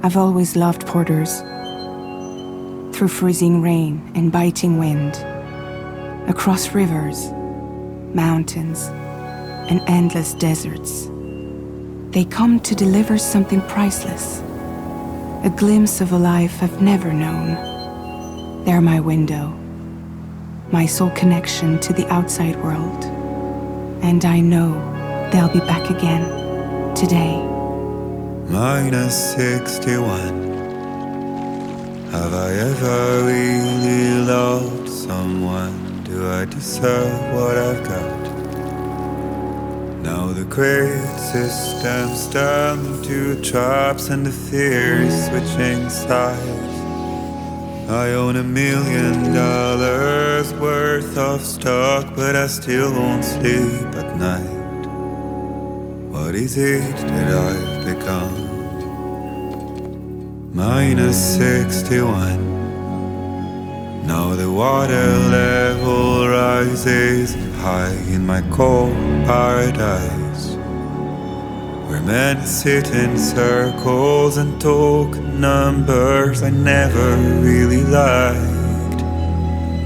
I've always loved porters. Through freezing rain and biting wind, across rivers, mountains, and endless deserts, they come to deliver something priceless, a glimpse of a life I've never known. They're my window, my sole connection to the outside world, and I know they'll be back again today. Minus 61. Have I ever really loved someone? Do I deserve what I've got? Now the great systems turn to traps and the fear is switching sides. I own $1 million worth of stock, but I still won't sleep at night. What is it that I've become? Minus 61. Now the water level rises high in my cold paradise, where men sit in circles and talk numbers I never really liked.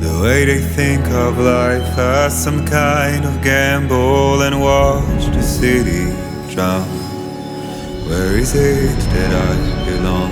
The way they think of life as some kind of gamble and watch the city drown. Where is it that I belong?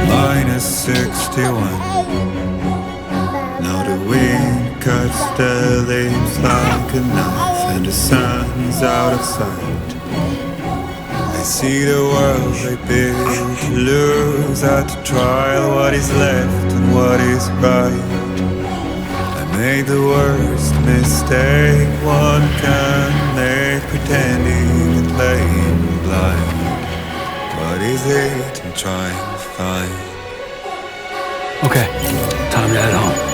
Minus 61. Now the wind cuts the leaves like a knife, and the sun's out of sight. I see the world I built lose at the trial, what is left and what is right. I made the worst mistake one can make, pretending and playing blind. What is it I'm trying to find? Okay, time to head home.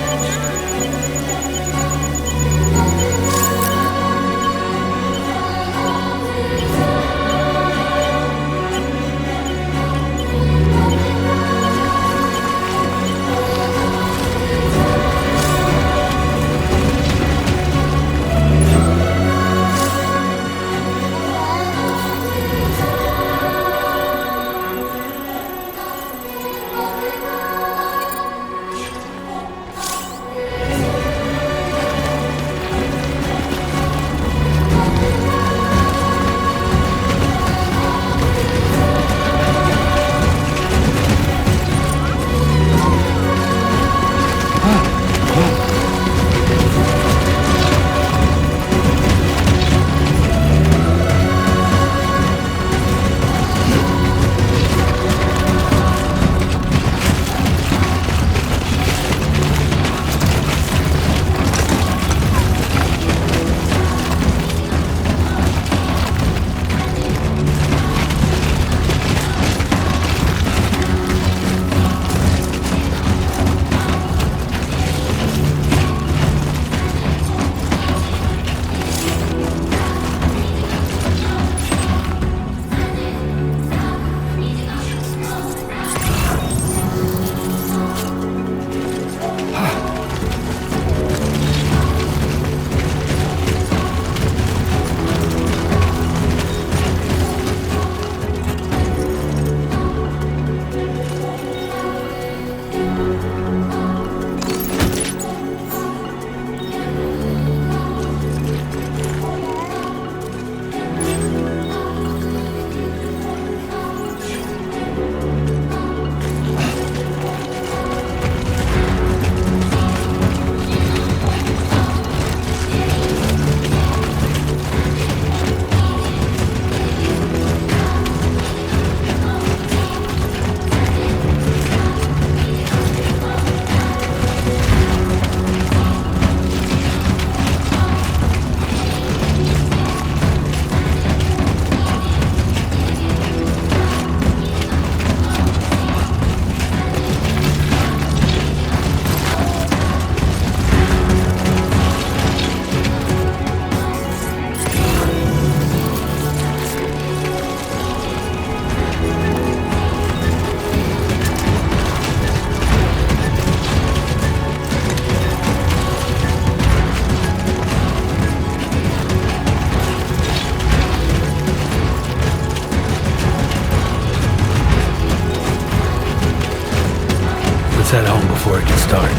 before it can start.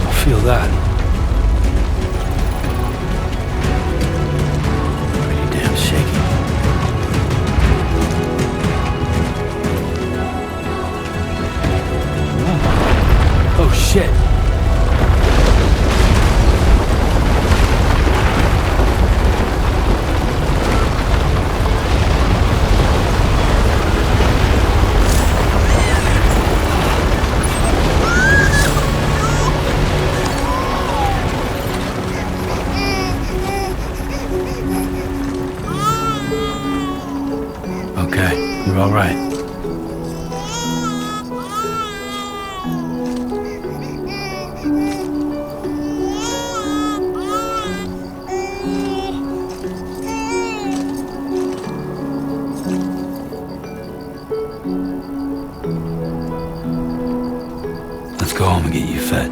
I feel that. Pretty damn shaky. Oh shit. Okay, you're all right. Let's go home and get you fed.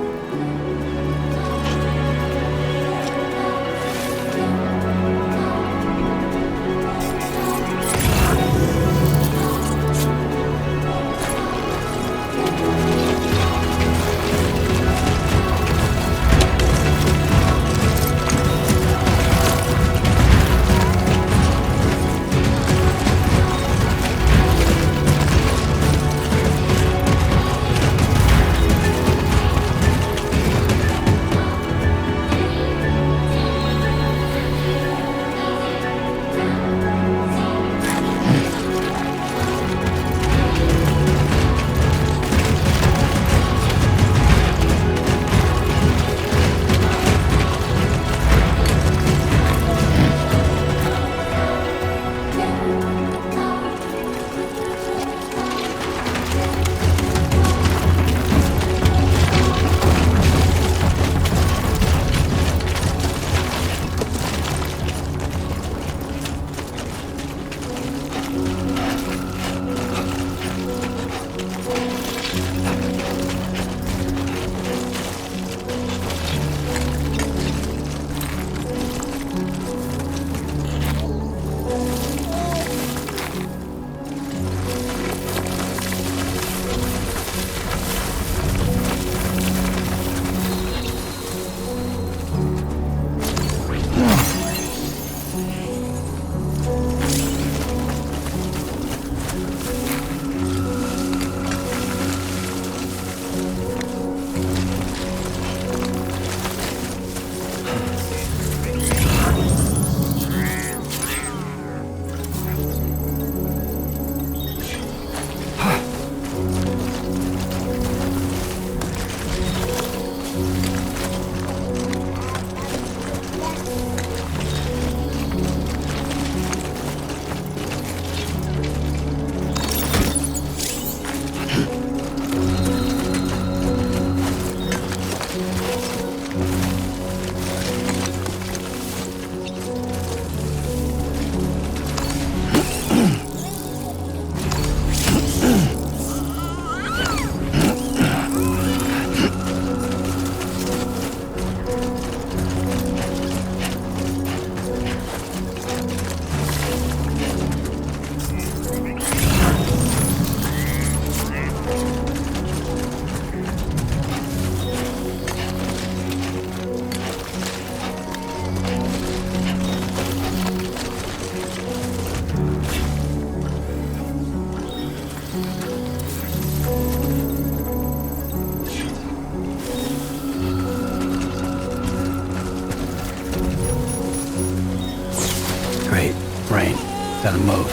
Rain. Gotta move.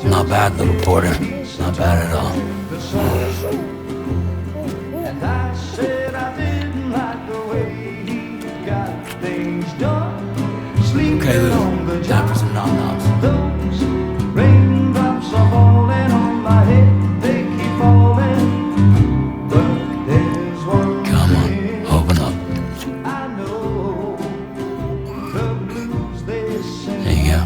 Not bad, little porter. Not bad at all. Okay, Lou. Time for some nom-noms. Come on, open up. There you go.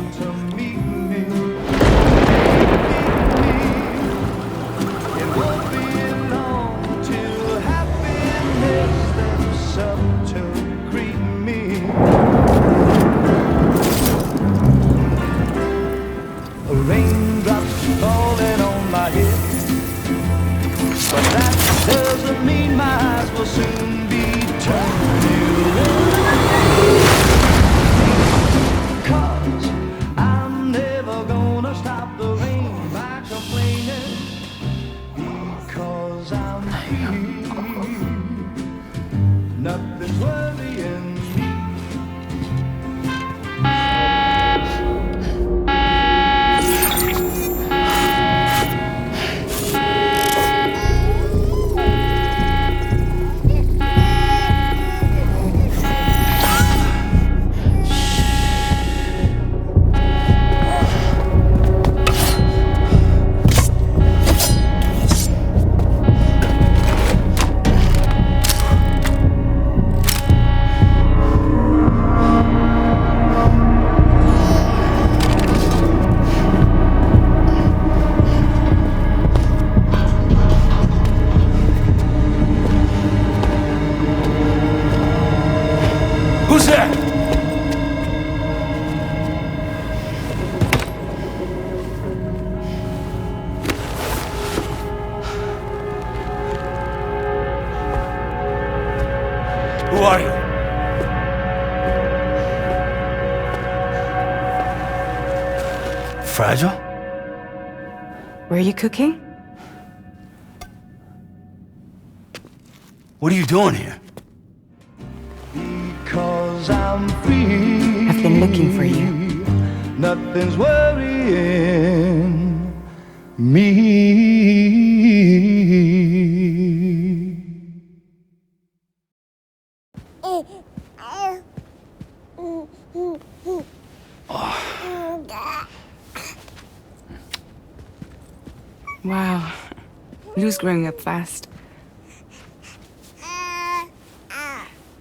Who's there? Who are you? Fragile? Were you cooking? What are you doing here? Because I'm free. I've been looking for you. Nothing's worrying me. Wow. Lou's growing up fast.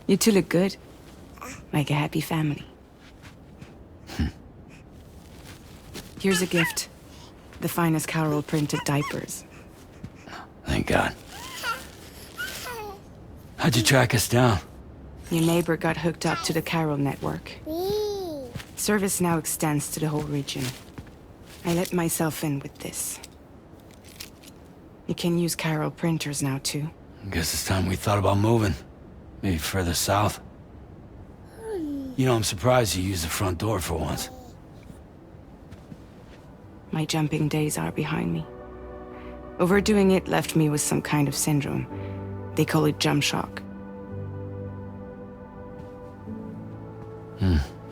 You two look good. Like a happy family. Here's a gift. The finest Carol printed diapers. Thank God. How'd you track us down? Your neighbor got hooked up to the Carol network. Service now extends to the whole region. I let myself in with this. You can use Carol printers now too. Guess it's time we thought about moving. Maybe further south. You know, I'm surprised you used the front door for once. My jumping days are behind me. Overdoing it left me with some kind of syndrome. They call it jump shock.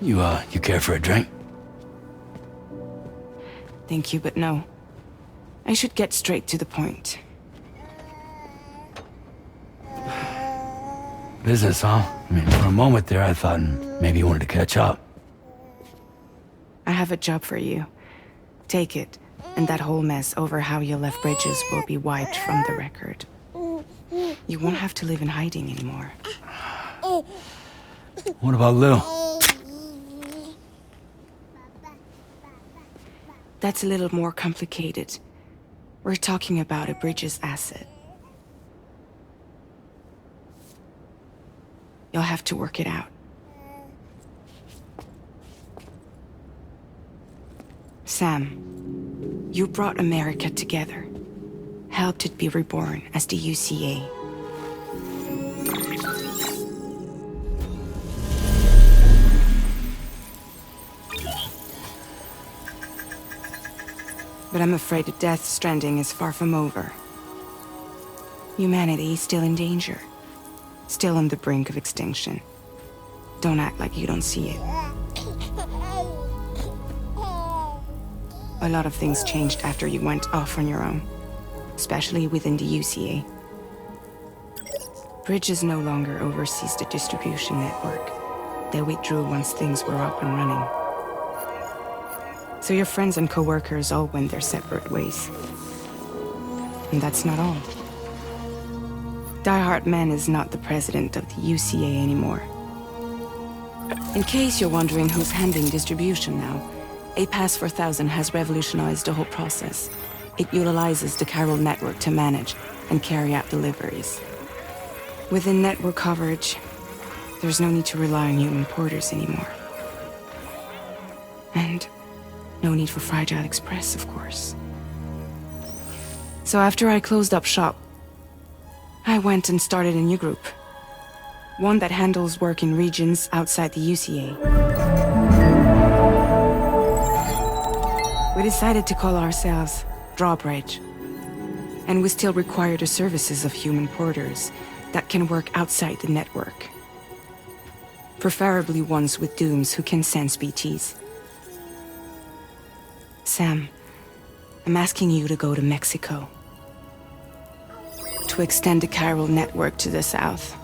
You care for a drink? Thank you, but no. I should get straight to the point. Business, huh? I mean, for a moment there, I thought maybe you wanted to catch up. I have a job for you. Take it, and that whole mess over how you left Bridges will be wiped from the record. You won't have to live in hiding anymore. What about Lou? That's a little more complicated. We're talking about a Bridges asset. You'll have to work it out. Sam, you brought America together. Helped it be reborn as the UCA. But I'm afraid that Death Stranding is far from over. Humanity is still in danger. Still on the brink of extinction. Don't act like you don't see it. A lot of things changed after you went off on your own. Especially within the UCA. Bridges no longer oversees the distribution network. They withdrew once things were up and running. So your friends and co-workers all went their separate ways. And that's not all. Die Hard Man is not the president of the UCA anymore. In case you're wondering who's handling distribution now, A Pass 4000 has revolutionized the whole process. It utilizes the Carol network to manage and carry out deliveries. Within network coverage, there's no need to rely on human porters anymore. And no need for Fragile Express, of course. So after I closed up shop, I went and started a new group. One that handles work in regions outside the UCA. We decided to call ourselves Drawbridge. And we still require the services of human porters that can work outside the network. Preferably ones with dooms who can sense BTs. Sam, I'm asking you to go to Mexico. To extend the Carol network to the south.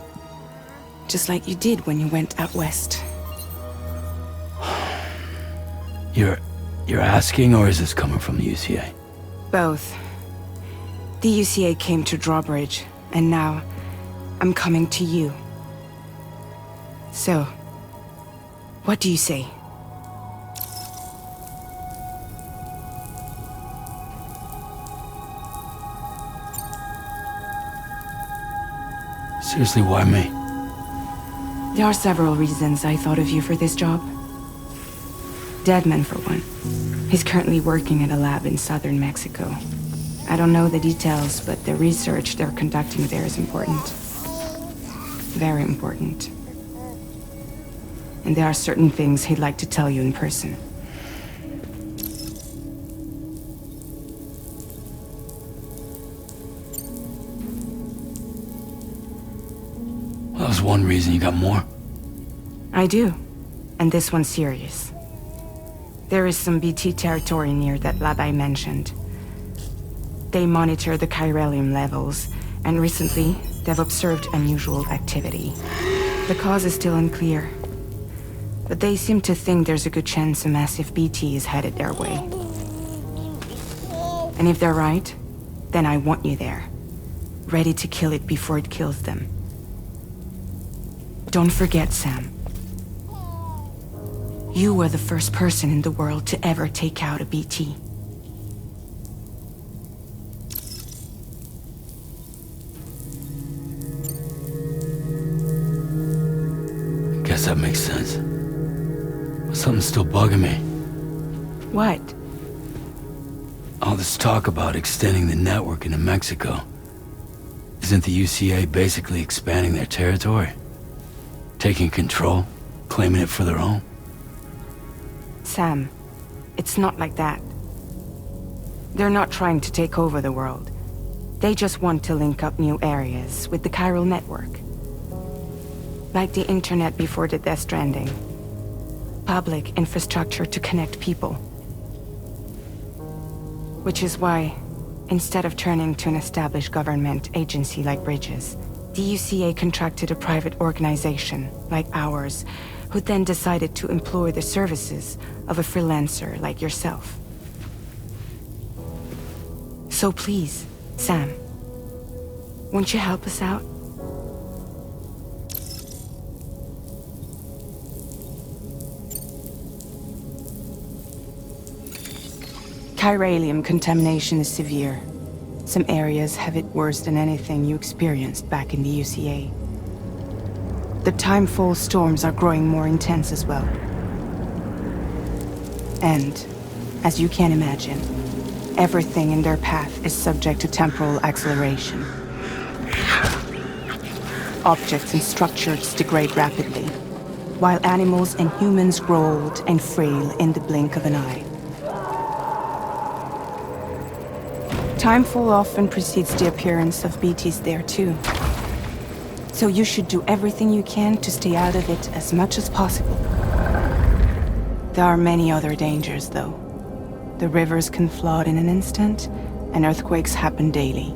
Just like you did when you went out west. You're asking, or is this coming from the UCA? Both. The UCA came to Drawbridge, and now I'm coming to you. So, what do you say? Seriously, why me? There are several reasons I thought of you for this job. Deadman, for one. He's currently working at a lab in southern Mexico. I don't know the details, but the research they're conducting there is important. Very important. And there are certain things he'd like to tell you in person. That was one reason. You got more? I do. And this one's serious. There is some BT territory near that lab I mentioned. They monitor the chiralium levels, and recently, they've observed unusual activity. The cause is still unclear, but they seem to think there's a good chance a massive BT is headed their way. And if they're right, then I want you there, ready to kill it before it kills them. Don't forget, Sam. You were the first person in the world to ever take out a BT. Guess that makes sense. But something's still bugging me. What? All this talk about extending the network into Mexico. Isn't the UCA basically expanding their territory? Taking control? Claiming it for their own? Sam, it's not like that. They're not trying to take over the world. They just want to link up new areas with the chiral network. Like the internet before the Death Stranding. Public infrastructure to connect people. Which is why, instead of turning to an established government agency like Bridges, the UCA contracted a private organization, like ours, who then decided to employ the services of a freelancer like yourself. So please, Sam, won't you help us out? Chiralium contamination is severe. Some areas have it worse than anything you experienced back in the UCA. The timefall storms are growing more intense as well. And, as you can imagine, everything in their path is subject to temporal acceleration. Objects and structures degrade rapidly, while animals and humans grow old and frail in the blink of an eye. Timefall often precedes the appearance of BTs there too. So you should do everything you can to stay out of it as much as possible. There are many other dangers, though. The rivers can flood in an instant, and earthquakes happen daily.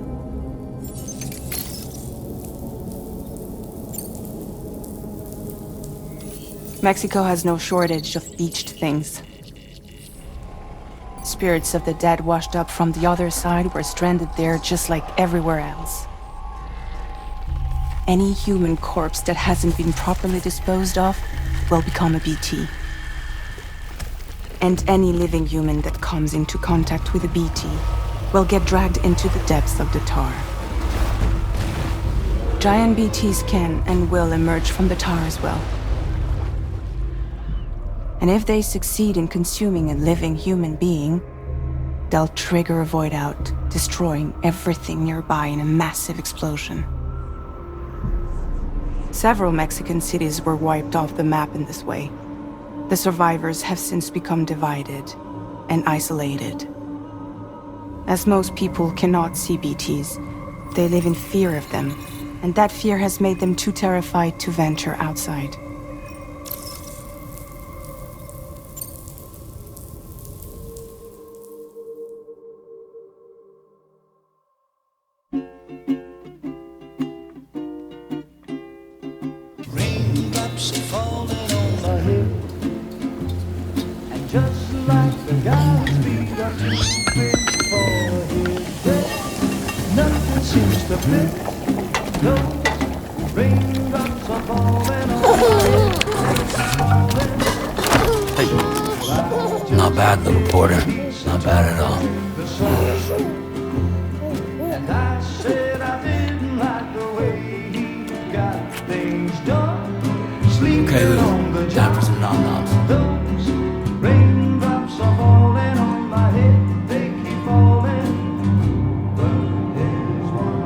Mexico has no shortage of beached things. Spirits of the dead washed up from the other side were stranded there just like everywhere else. Any human corpse that hasn't been properly disposed of will become a BT. And any living human that comes into contact with a BT will get dragged into the depths of the tar. Giant BTs can and will emerge from the tar as well. And if they succeed in consuming a living human being, they'll trigger a void out, destroying everything nearby in a massive explosion. Several Mexican cities were wiped off the map in this way. The survivors have since become divided and isolated. As most people cannot see BTs, they live in fear of them, and that fear has made them too terrified to venture outside. Not bad, little porter. Not bad at all. And I said I didn't like the way he got things done. Sleeping Okay, on the Lou. Time job. for some nom-noms. Those raindrops are falling on my head. They keep falling. But there's one.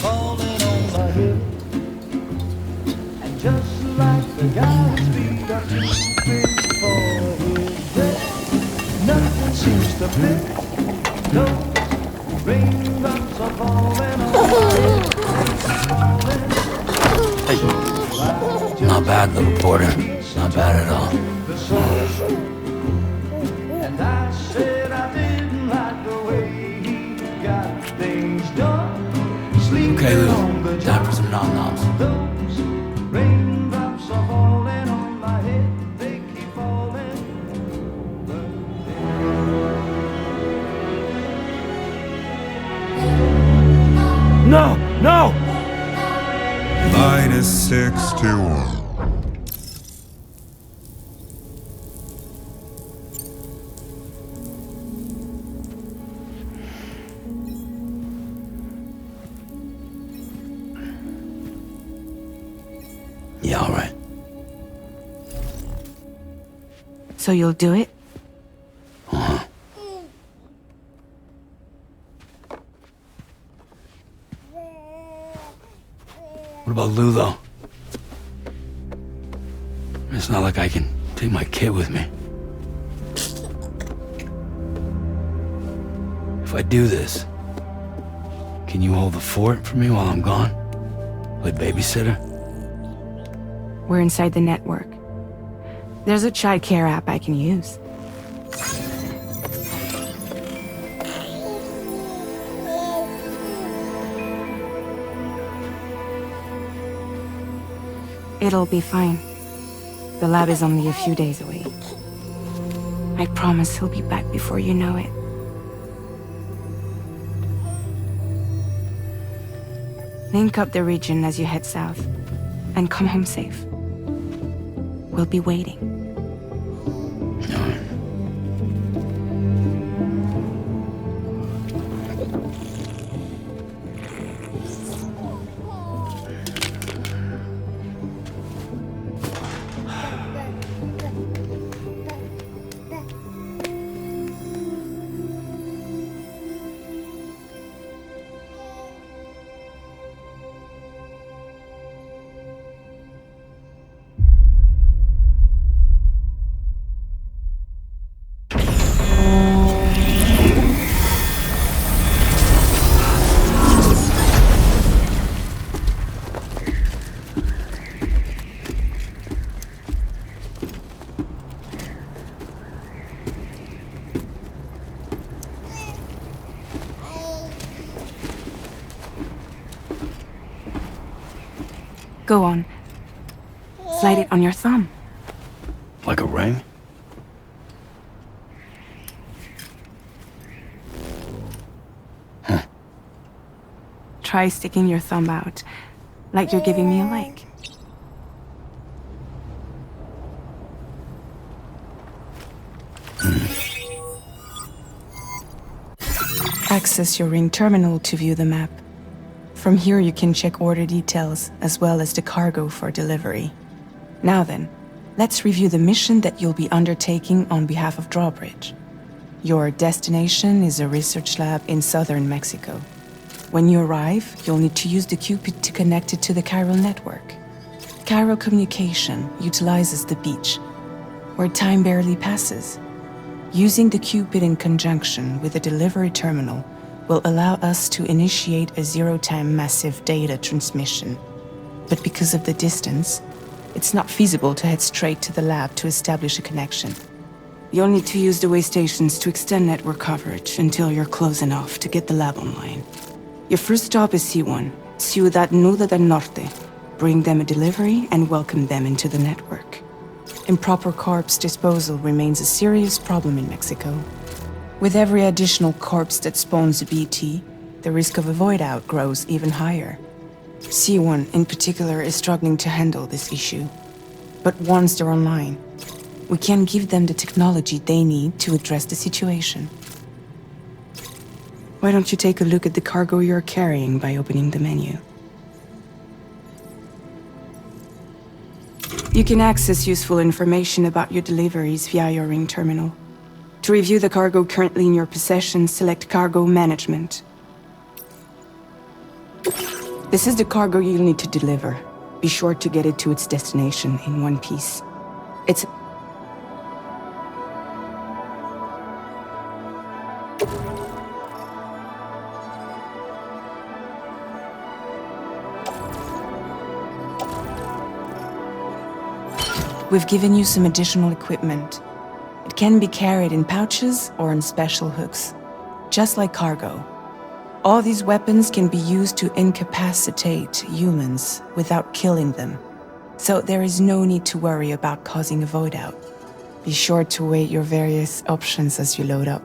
falling on my hip. And just like the guy whose feet are too big for his bed, nothing seems to fit. Those raindrops are falling on my head. Hey. Not bad, little porter. Not bad at all. And I said I didn't like the way he got things done. Okay, Lou. Time for some nom-noms. Those raindrops are falling on my head. They keep falling. No! No! -61. Yeah, all right. So you'll do it? Uh-huh. What about Lou, though? It's not like I can take my kid with me. If I do this, can you hold the fort for me while I'm gone? Play babysitter? We're inside the network. There's a child care app I can use. It'll be fine. The lab is only a few days away. I promise he'll be back before you know it. Link up the region as you head south, and come home safe. We'll be waiting. All right. Go on. Slide it on your thumb. Like a ring? Huh. Try sticking your thumb out, like you're giving me a like. Access your ring terminal to view the map. From here you can check order details, as well as the cargo for delivery. Now then, let's review the mission that you'll be undertaking on behalf of Drawbridge. Your destination is a research lab in southern Mexico. When you arrive, you'll need to use the Cupid to connect it to the chiral network. Chiral communication utilizes the beach, where time barely passes. Using the Cupid in conjunction with the delivery terminal will allow us to initiate a zero-time massive data transmission. But because of the distance, it's not feasible to head straight to the lab to establish a connection. You'll need to use the way stations to extend network coverage until you're close enough to get the lab online. Your first stop is C1, Ciudad Nuda del Norte. Bring them a delivery and welcome them into the network. Improper corpse disposal remains a serious problem in Mexico. With every additional corpse that spawns a BT, the risk of a void out grows even higher. C1 in particular is struggling to handle this issue. But once they're online, we can give them the technology they need to address the situation. Why don't you take a look at the cargo you're carrying by opening the menu? You can access useful information about your deliveries via your ring terminal. To review the cargo currently in your possession, select Cargo Management. This is the cargo you'll need to deliver. Be sure to get it to its destination in one piece. It's... We've given you some additional equipment. It can be carried in pouches or on special hooks, just like cargo. All these weapons can be used to incapacitate humans without killing them, so there is no need to worry about causing a void out. Be sure to weigh your various options as you load up.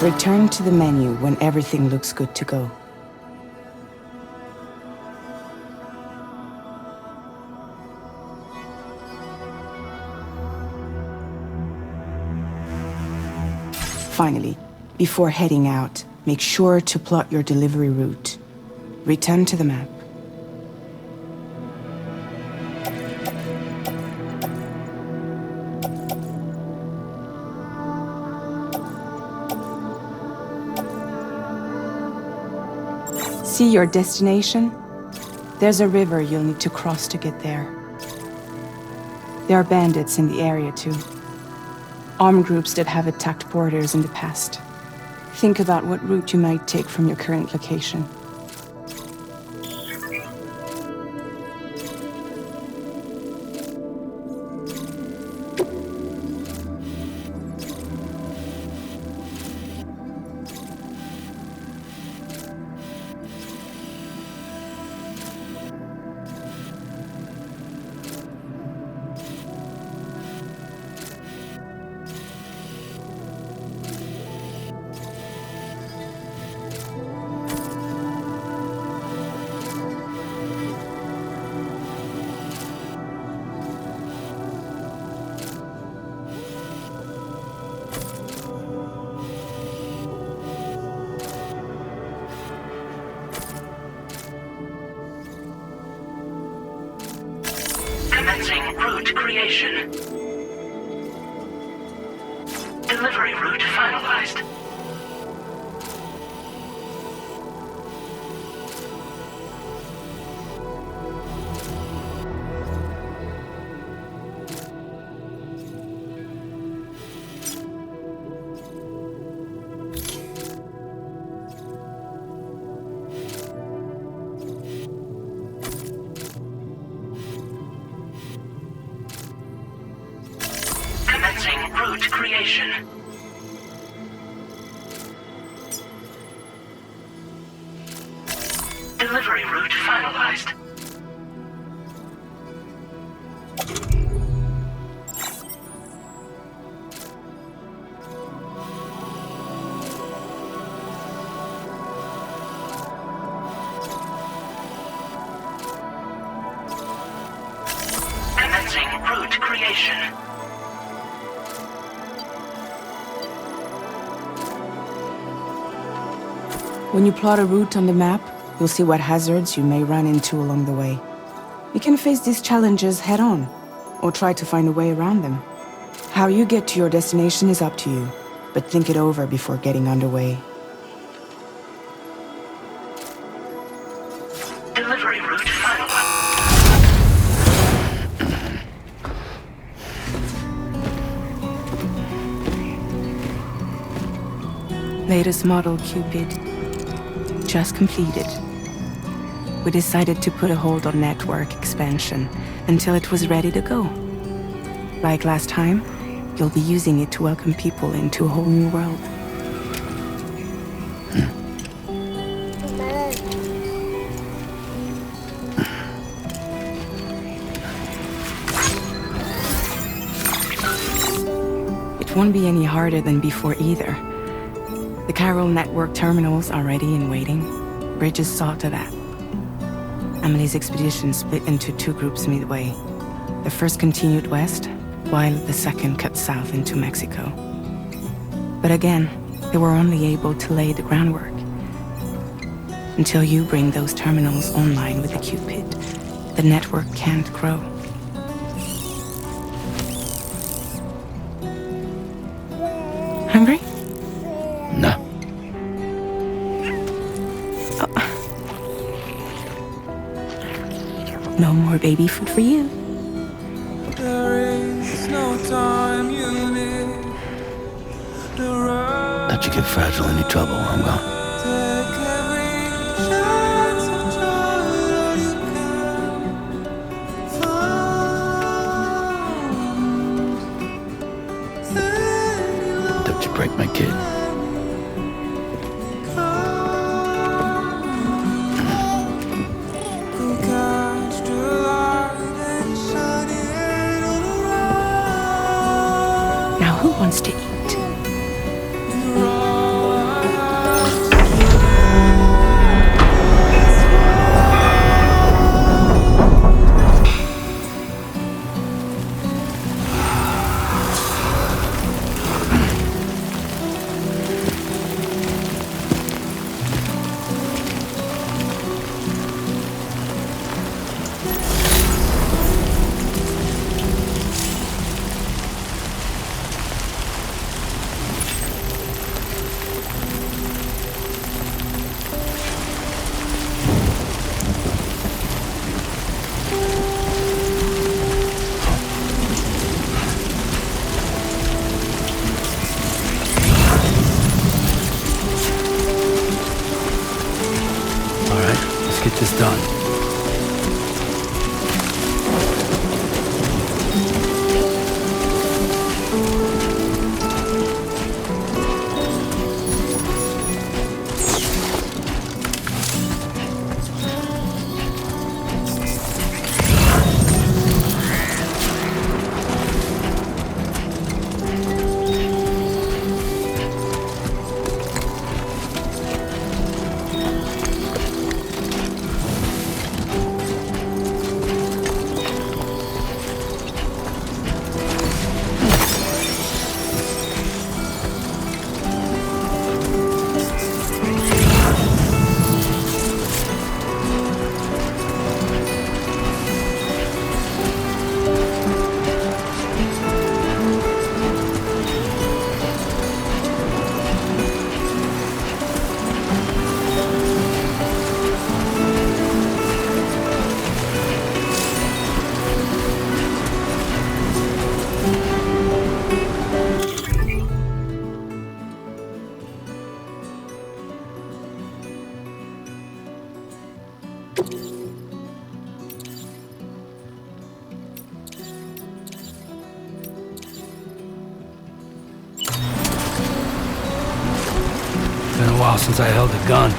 Return to the menu when everything looks good to go. Finally, before heading out, make sure to plot your delivery route. Return to the map. See your destination? There's a river you'll need to cross to get there. There are bandits in the area too. Armed groups that have attacked borders in the past. Think about what route you might take from your current location. Commencing route creation. Delivery route finalized. Commencing route creation. Delivery route finalized. Commencing route creation. When you plot a route on the map, you'll see what hazards you may run into along the way. You can face these challenges head-on, or try to find a way around them. How you get to your destination is up to you, but think it over before getting underway. Delivery route finalized. Latest model Cupid. Just completed. We decided to put a hold on network expansion until it was ready to go. Like last time, you'll be using it to welcome people into a whole new world. won't be any harder than before either. The Carroll network terminals are ready and waiting. Bridges saw to that. Emily's expedition split into two groups midway. The first continued west, while the second cut south into Mexico. But again, they were only able to lay the groundwork. Until you bring those terminals online with the Cupid, the network can't grow. Hungry? No. No more baby food for you. Let you get fragile any trouble, I'm gone. Don't you break my kid. Now who wants to eat? Get this done. Been a while since I held a gun.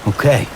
Okay.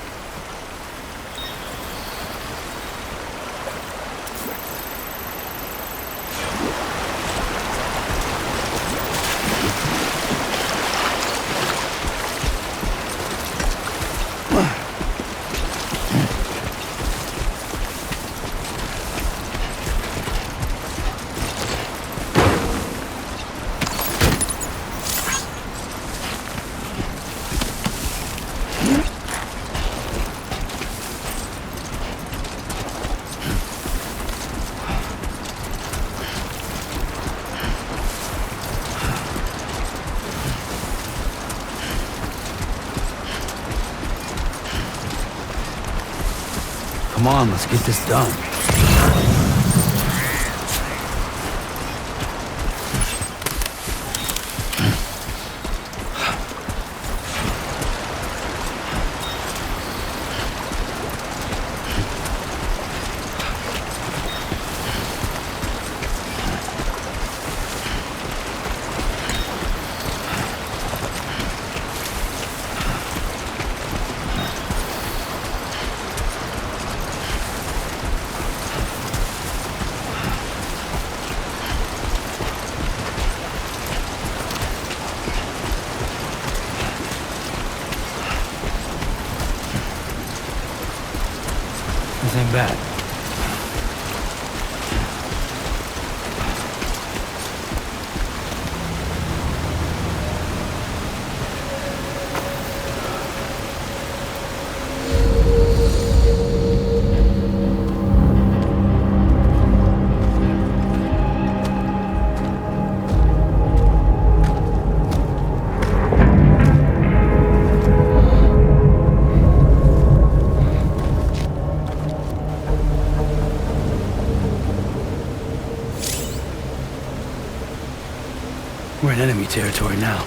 Come on, let's get this done. We're in enemy territory now.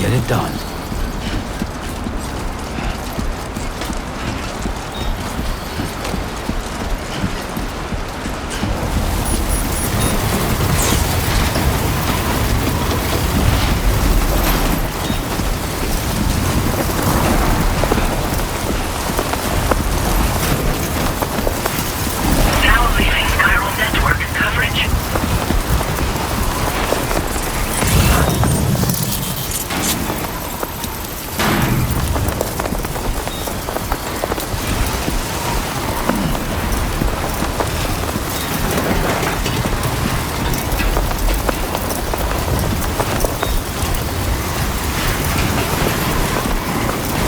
get it done. Now leaving chiral network coverage.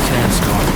Sandstorm.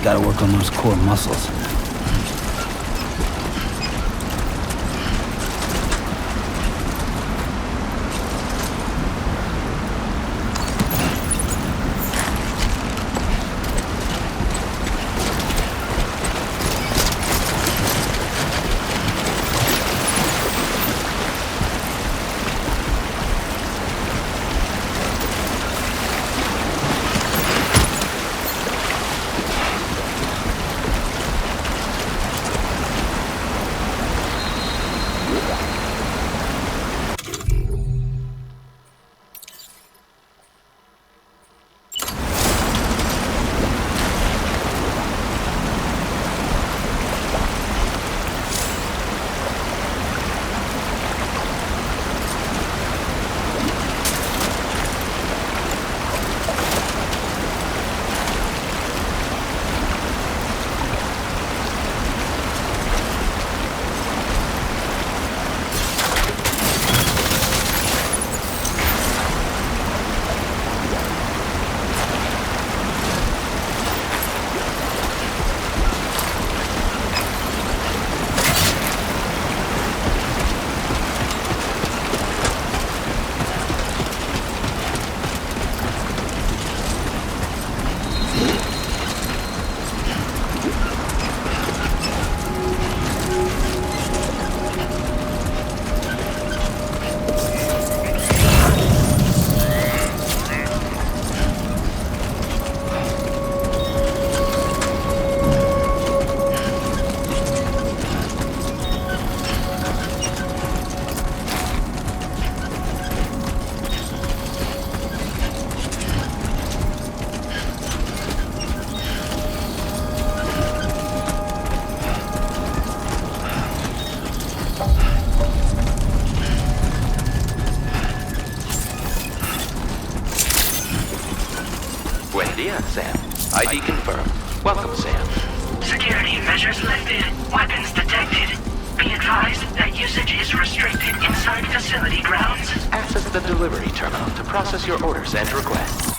Gotta work on those core muscles. idea, Sam. ID confirmed. Welcome, Sam. Security measures lifted. Weapons detected. Be advised that usage is restricted inside facility grounds. Access the delivery terminal to process your orders and requests.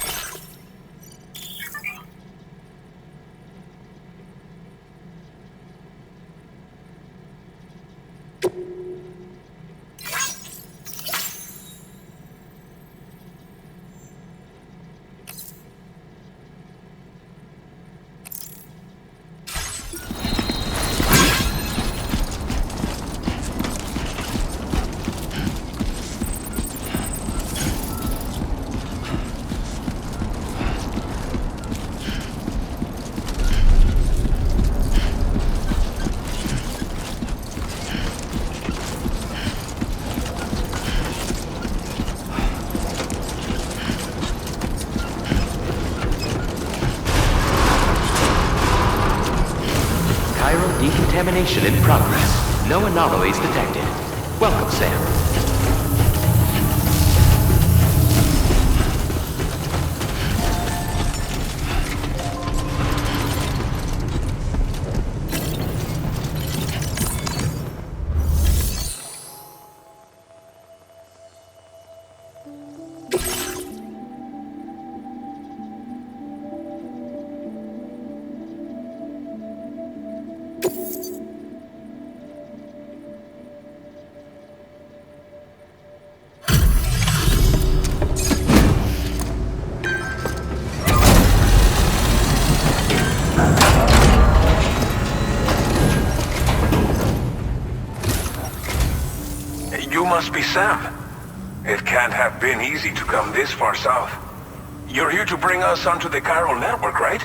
Decontamination in progress. No anomalies detected. Welcome, Sam. You must be Sam. It can't have been easy to come this far south. You're here to bring us onto the chiral network, right?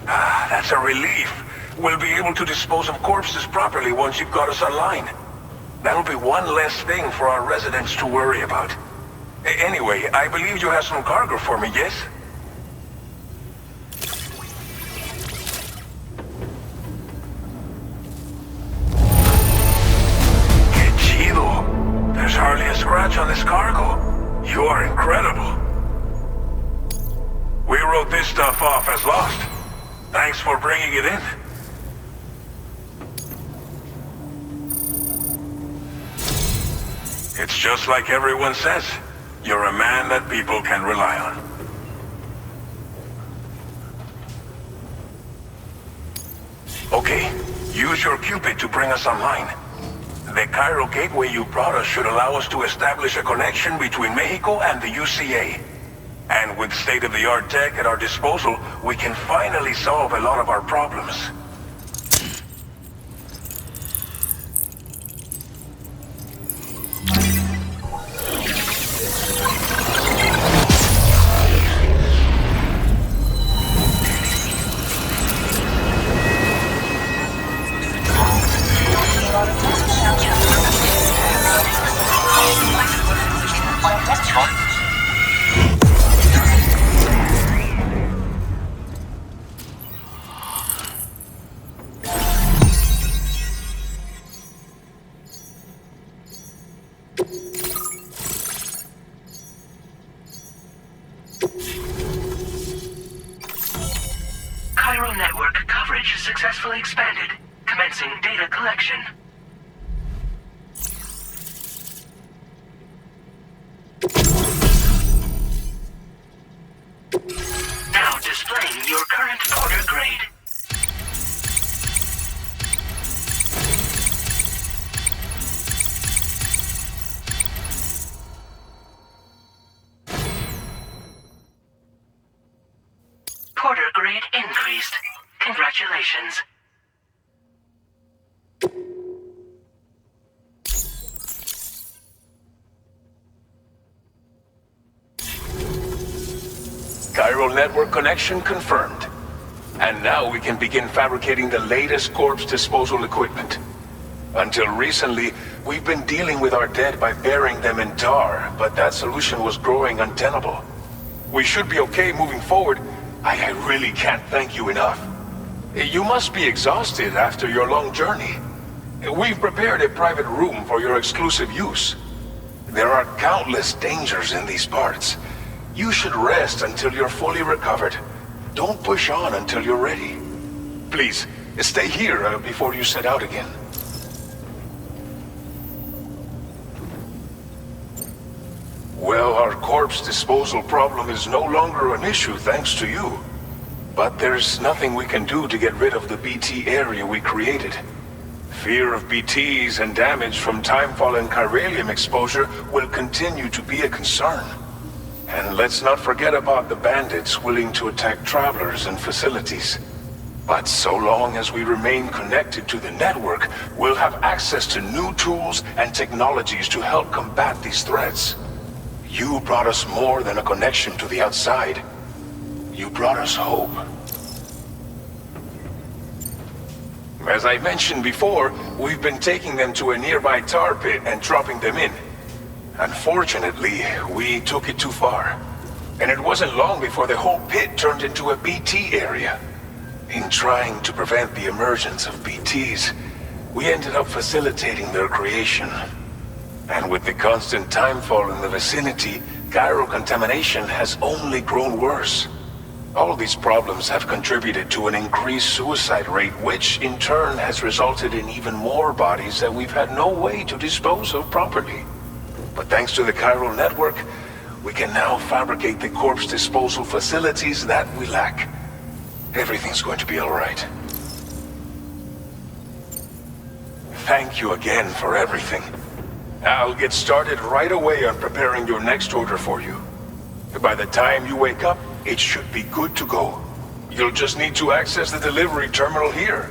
Ah, that's a relief. We'll be able to dispose of corpses properly once you've got us online. That'll be one less thing for our residents to worry about. Anyway, I believe you have some cargo for me, yes? There's hardly a scratch on this cargo. You are incredible. We wrote this stuff off as lost. Thanks for bringing it in. It's just like everyone says. You're a man that people can rely on. Okay, use your Cupid to bring us online. The chiral gateway you brought us should allow us to establish a connection between Mexico and the UCA. And with state-of-the-art tech at our disposal, we can finally solve a lot of our problems. Chiral network coverage successfully expanded. Commencing data collection. Now displaying your current order grade. Porter grade increased. Congratulations. Chiral network connection confirmed. And now we can begin fabricating the latest corpse disposal equipment. Until recently, we've been dealing with our dead by burying them in tar, but that solution was growing untenable. We should be okay moving forward. I really can't thank you enough. You must be exhausted after your long journey. We've prepared a private room for your exclusive use. There are countless dangers in these parts. You should rest until you're fully recovered. Don't push on until you're ready. Please, stay here before you set out again. Well, our corpse disposal problem is no longer an issue thanks to you. But there's nothing we can do to get rid of the BT area we created. Fear of BTs and damage from timefall and chiralium exposure will continue to be a concern. And let's not forget about the bandits willing to attack travelers and facilities. But so long as we remain connected to the network, we'll have access to new tools and technologies to help combat these threats. You brought us more than a connection to the outside. You brought us hope. As I mentioned before, we've been taking them to a nearby tar pit and dropping them in. Unfortunately, we took it too far. And it wasn't long before the whole pit turned into a BT area. In trying to prevent the emergence of BTs, we ended up facilitating their creation. And with the constant timefall in the vicinity, gyro contamination has only grown worse. All these problems have contributed to an increased suicide rate, which in turn has resulted in even more bodies that we've had no way to dispose of properly. But thanks to the chiral network, we can now fabricate the corpse disposal facilities that we lack. Everything's going to be all right. Thank you again for everything. I'll get started right away on preparing your next order for you. By the time you wake up, it should be good to go. You'll just need to access the delivery terminal here.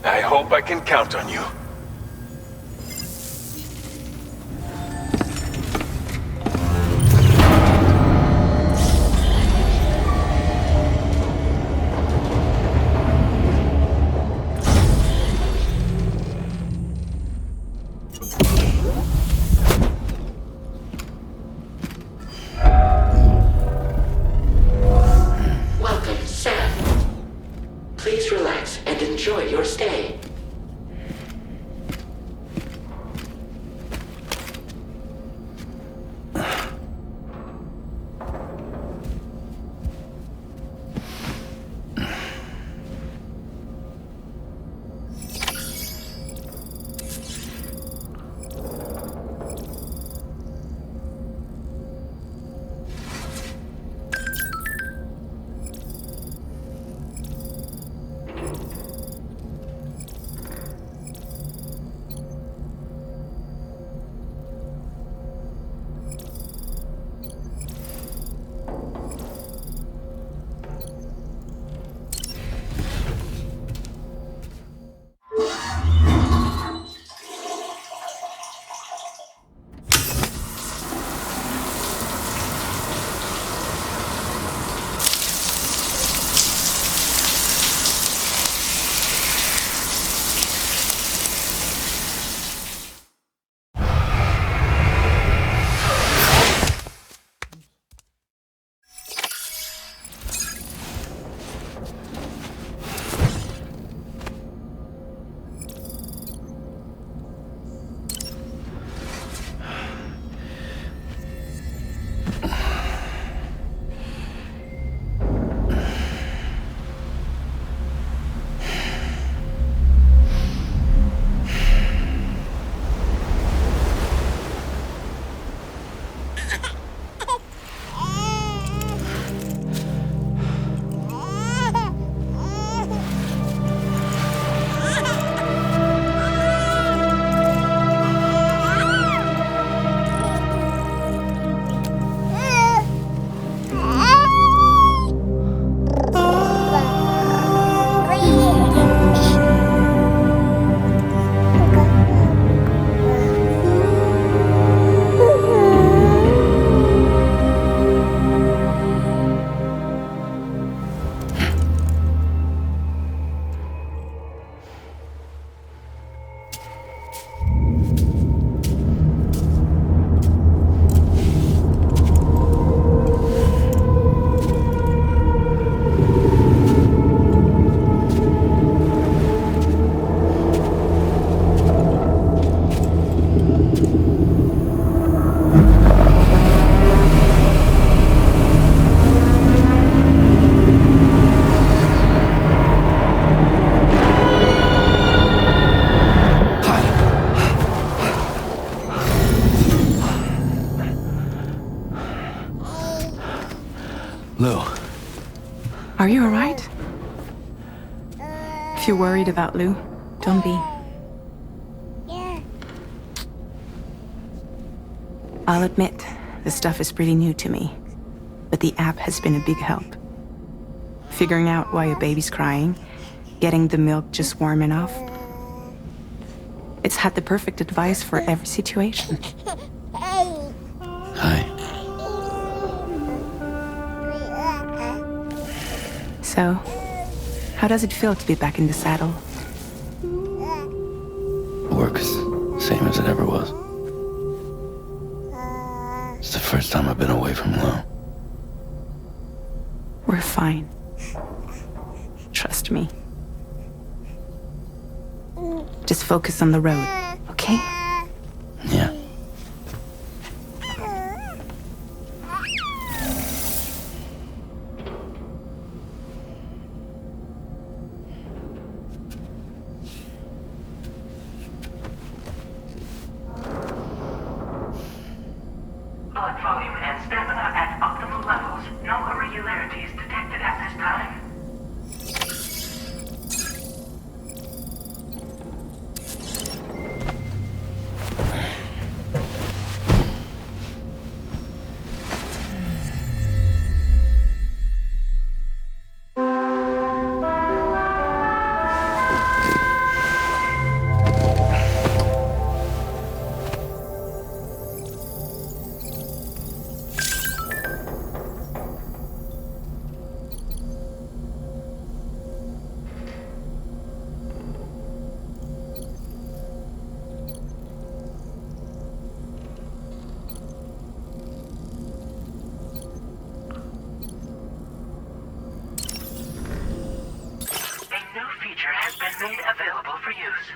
I hope I can count on you. Lou. Are you alright? If you're worried about Lou, don't be. I'll admit, the stuff is pretty new to me, but the app has been a big help. Figuring out why a baby's crying, getting the milk just warm enough. It's had the perfect advice for every situation. Hi. So, how does it feel to be back in the saddle? Work's same as it ever was. It's the first time I've been away from Lou. We're fine. Trust me. Just focus on the road, okay? Yeah. Blood volume and stamina at optimal levels. No irregularities detected at this time. Has been made available for use.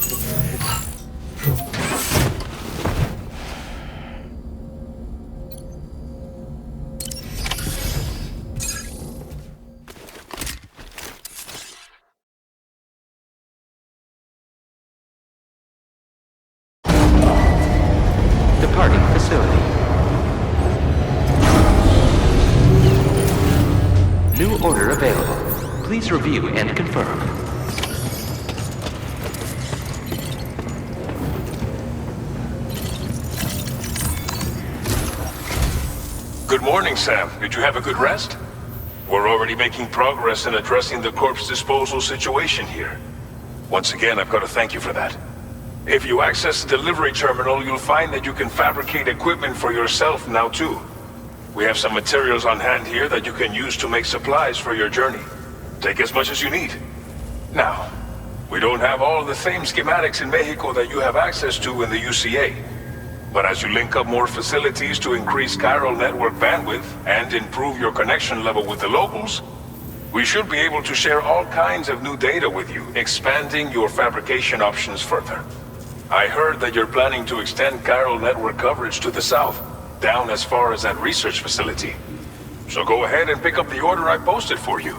Departing facility. New order available. Please review and confirm. Good morning, Sam. Did you have a good rest? We're already making progress in addressing the corpse disposal situation here. Once again, I've got to thank you for that. If you access the delivery terminal, you'll find that you can fabricate equipment for yourself now too. We have some materials on hand here that you can use to make supplies for your journey. Take as much as you need. Now, we don't have all the same schematics in Mexico that you have access to in the UCA. But as you link up more facilities to increase chiral network bandwidth and improve your connection level with the locals, we should be able to share all kinds of new data with you, expanding your fabrication options further. I heard that you're planning to extend chiral network coverage to the south, down as far as that research facility. So go ahead and pick up the order I posted for you.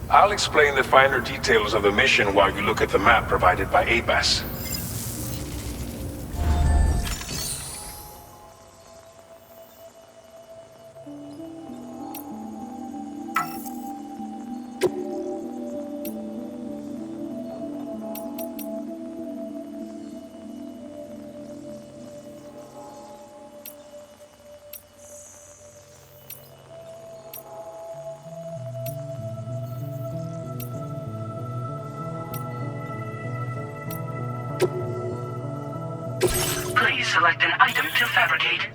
I'll explain the finer details of the mission while you look at the map provided by ABAS. Please select an item to fabricate.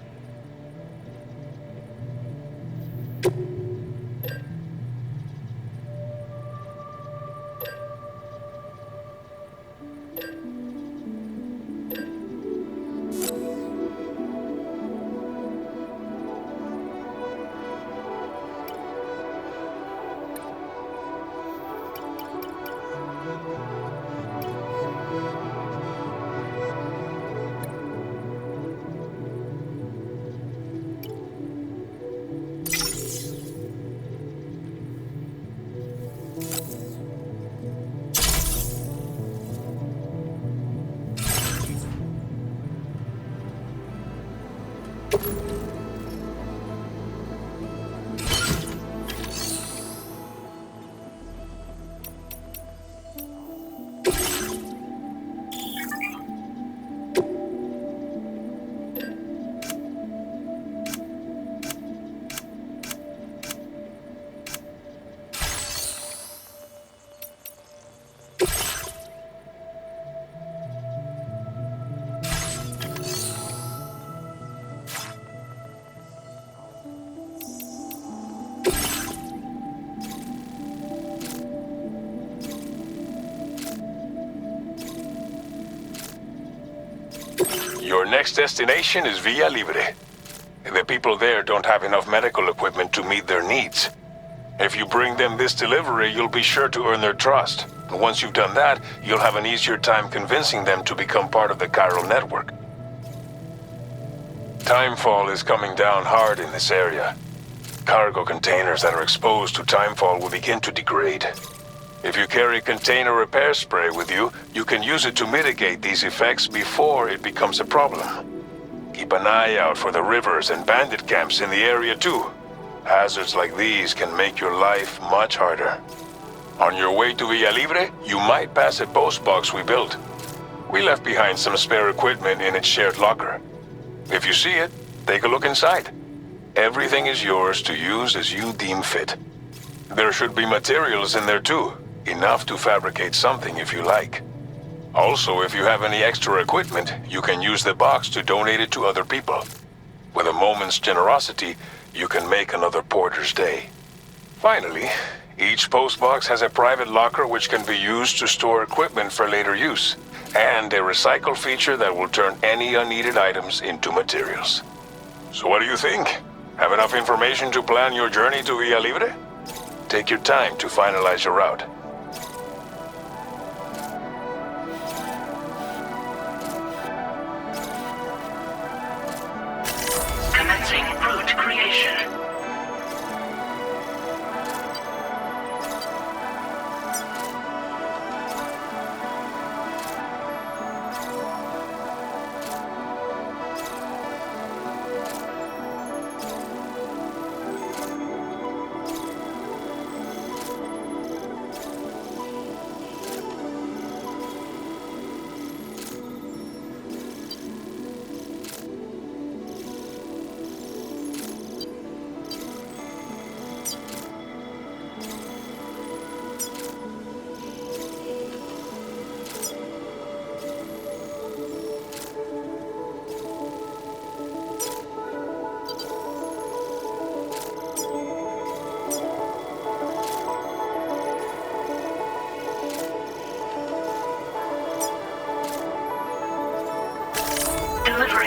Your next destination is Villa Libre. The people there don't have enough medical equipment to meet their needs. If you bring them this delivery, you'll be sure to earn their trust. And once you've done that, you'll have an easier time convincing them to become part of the chiral network. Timefall is coming down hard in this area. Cargo containers that are exposed to timefall will begin to degrade. If you carry container repair spray with you, you can use it to mitigate these effects before it becomes a problem. Keep an eye out for the rivers and bandit camps in the area too. Hazards like these can make your life much harder. On your way to Villa Libre, you might pass a post box we built. We left behind some spare equipment in its shared locker. If you see it, take a look inside. Everything is yours to use as you deem fit. There should be materials in there too, enough to fabricate something if you like. Also, if you have any extra equipment, you can use the box to donate it to other people. With a moment's generosity, you can make another porter's day. Finally, each postbox has a private locker which can be used to store equipment for later use, and a recycle feature that will turn any unneeded items into materials. So what do you think? Have enough information to plan your journey to Villa Libre? Take your time to finalize your route.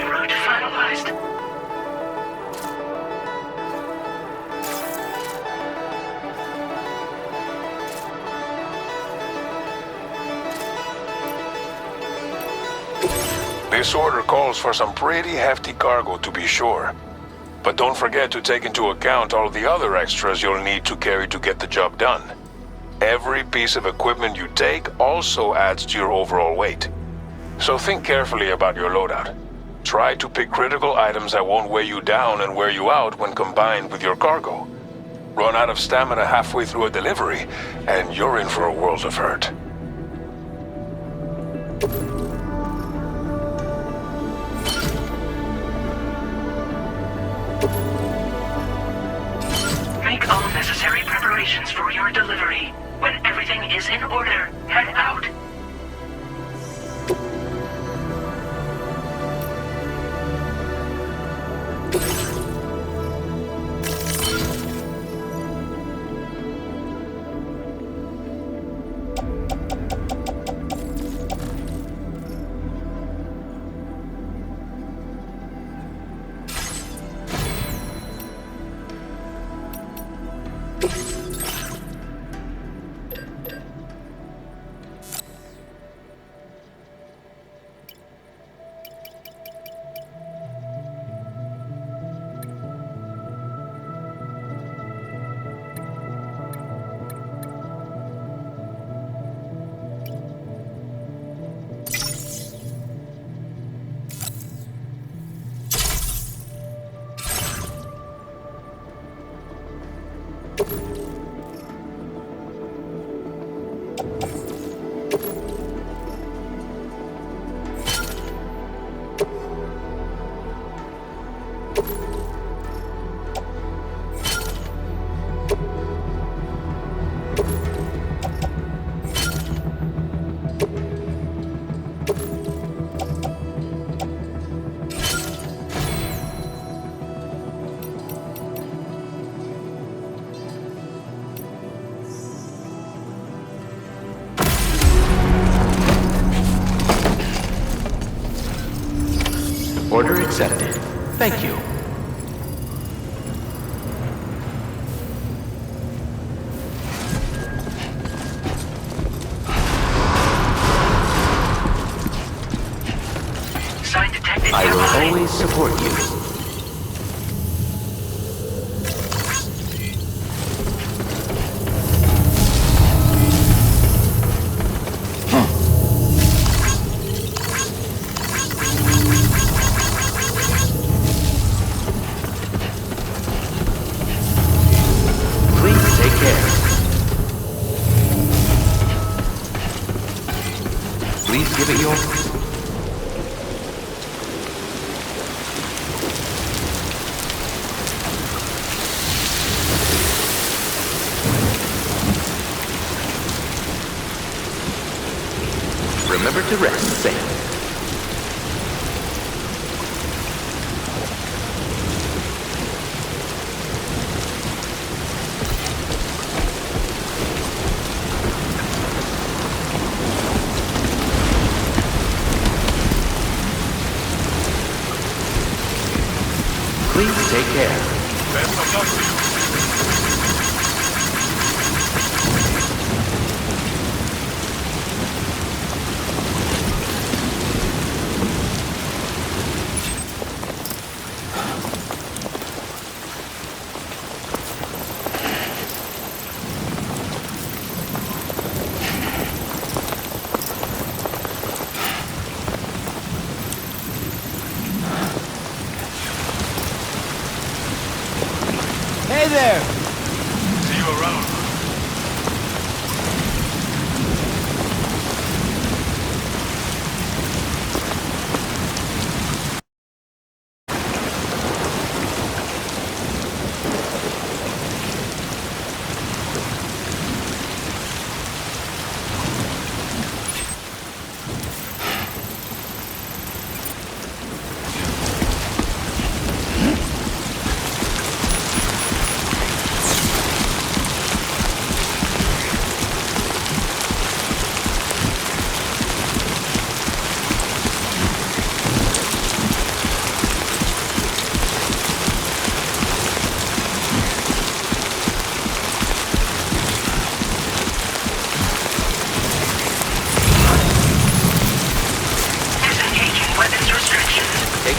route finalized. This order calls for some pretty hefty cargo to be sure. But don't forget to take into account all the other extras you'll need to carry to get the job done. Every piece of equipment you take also adds to your overall weight. So think carefully about your loadout. Try to pick critical items that won't weigh you down and wear you out when combined with your cargo. Run out of stamina halfway through a delivery, and you're in for a world of hurt. Make all necessary preparations for your delivery. When everything is in order, head out. Order accepted. Thank you. Sign detected. I will always support you. Please give it your... Remember to rest, Sam. Please take care. Best of luck to you. Hey there! See you around.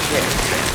care, Sam.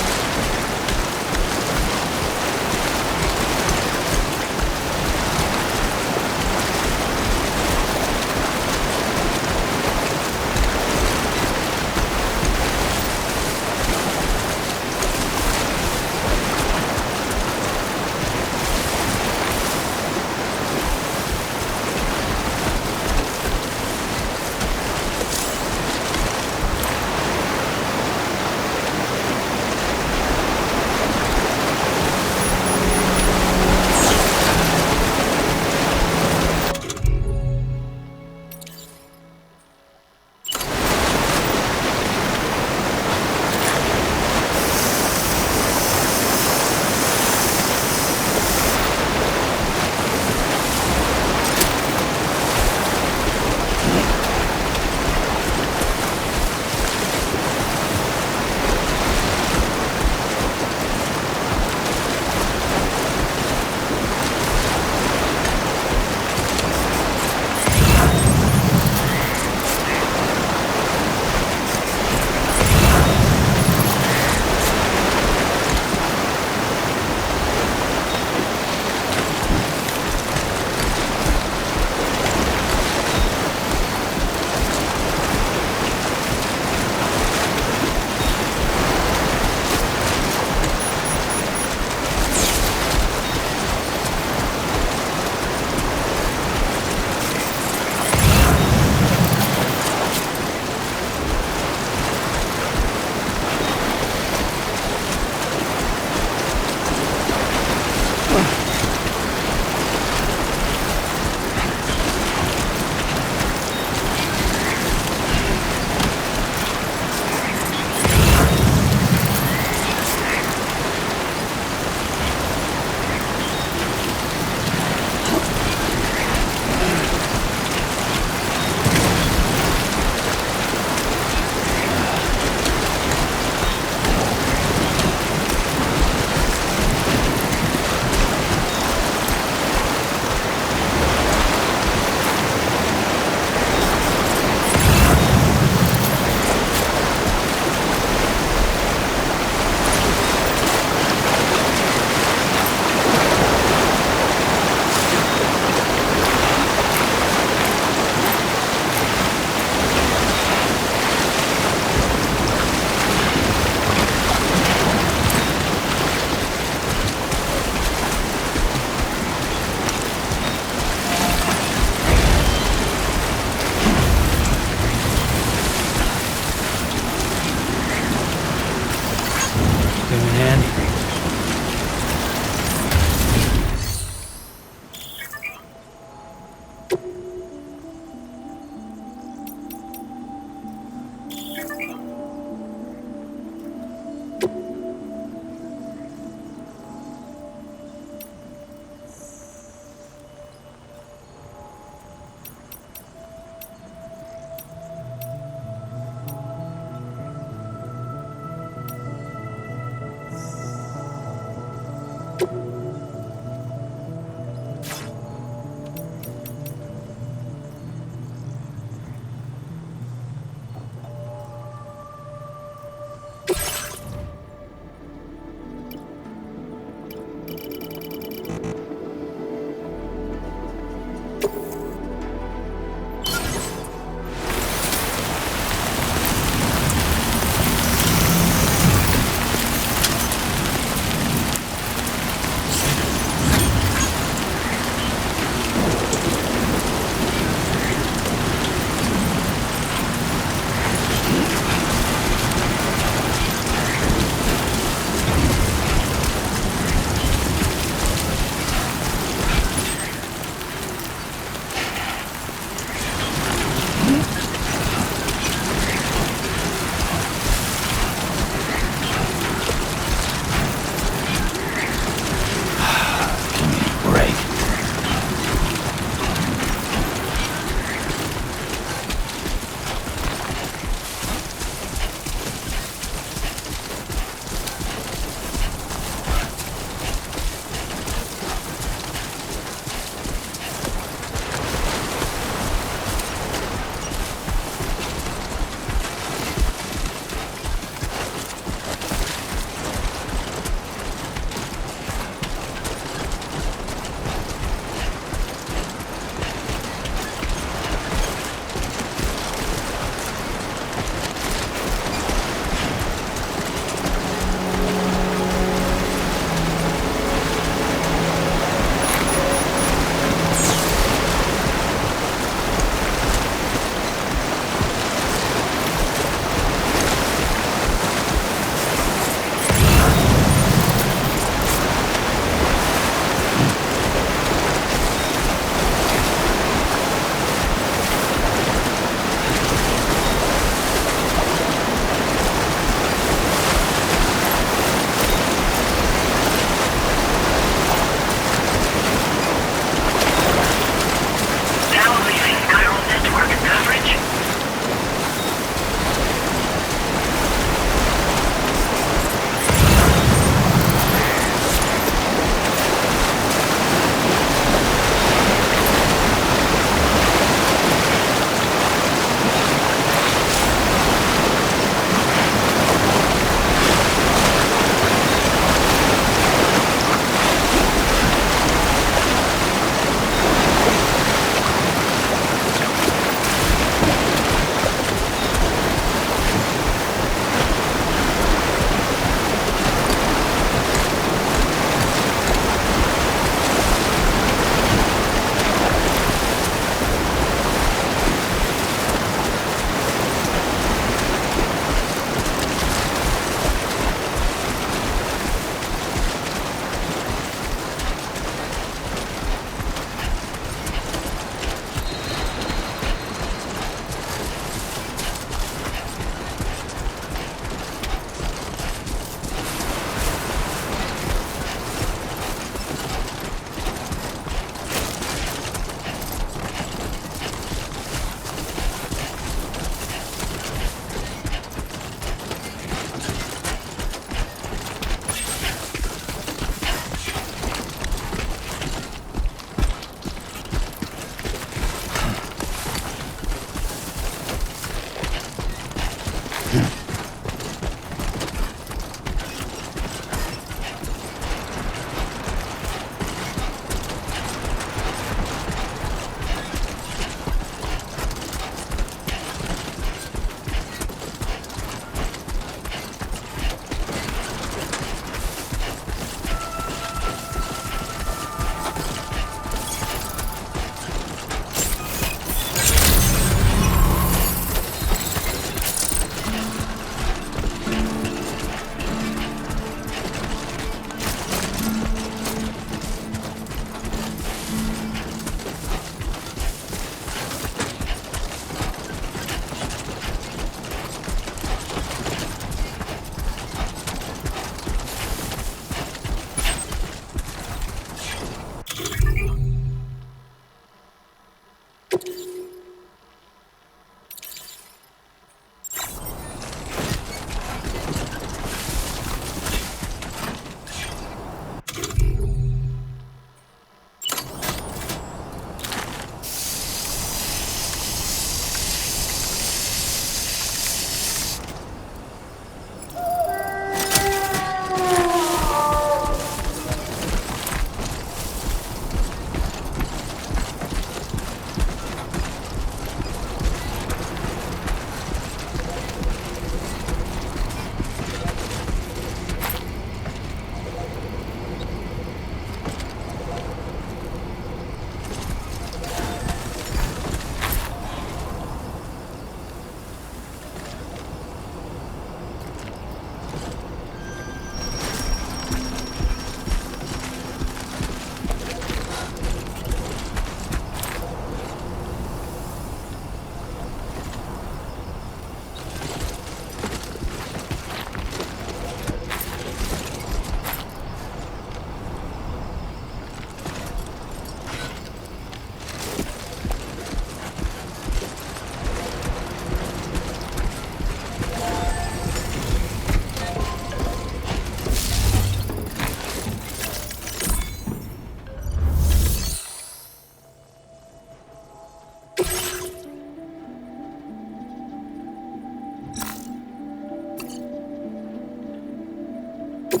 You're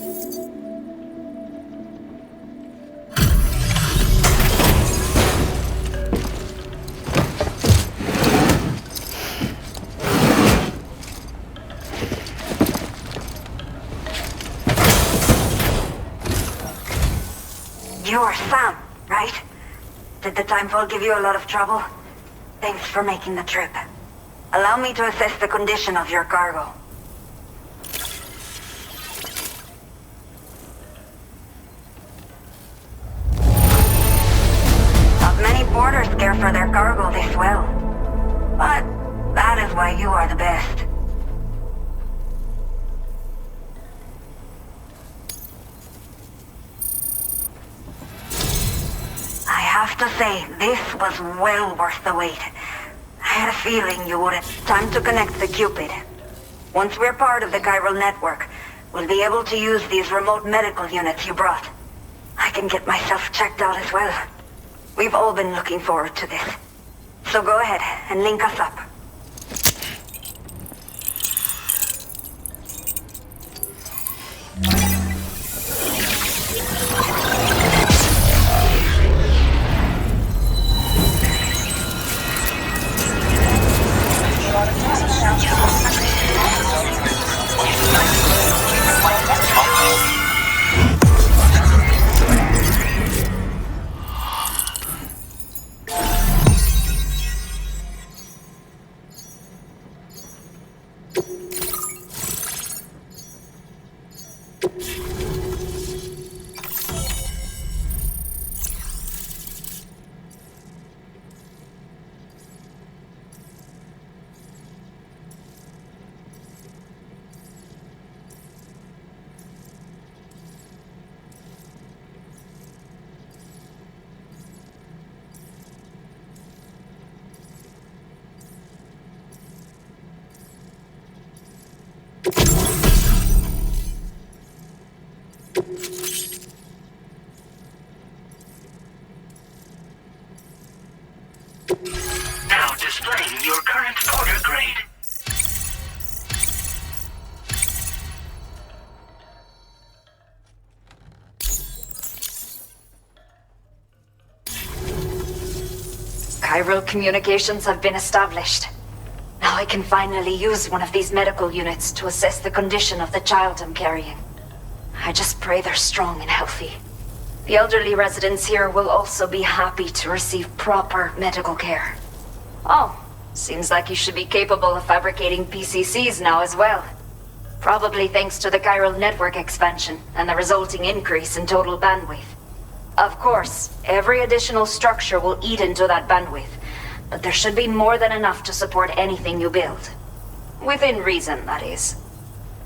Sam, right? Did the timefall give you a lot of trouble? Thanks for making the trip. Allow me to assess the condition of your cargo. Not many boarders care for their cargo this well. But that is why you are the best. I have to say, this was well worth the wait. I had a feeling you would. Time to connect the Cupid. Once we're part of the chiral network, we'll be able to use these remote medical units you brought. I can get myself checked out as well. We've all been looking forward to this. So go ahead and link us up. Now displaying your current order grade. Chiral communications have been established. Now I can finally use one of these medical units to assess the condition of the child I'm carrying. I just pray they're strong and healthy. The elderly residents here will also be happy to receive proper medical care. Oh, seems like you should be capable of fabricating PCCs now as well. Probably thanks to the chiral network expansion and the resulting increase in total bandwidth. Of course, every additional structure will eat into that bandwidth, but there should be more than enough to support anything you build. Within reason, that is.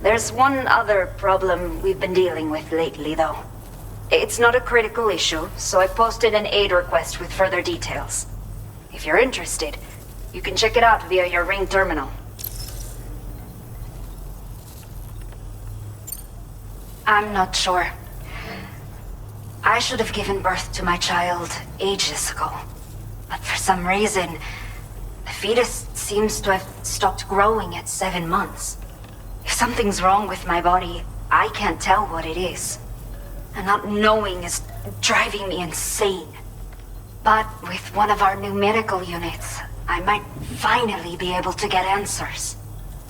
There's one other problem we've been dealing with lately, though. It's not a critical issue, so I posted an aid request with further details. If you're interested, you can check it out via your Ring terminal. I'm not sure. I should have given birth to my child ages ago. But for some reason, the fetus seems to have stopped growing at 7 months. If something's wrong with my body, I can't tell what it is. And not knowing is driving me insane. But with one of our new medical units, I might finally be able to get answers.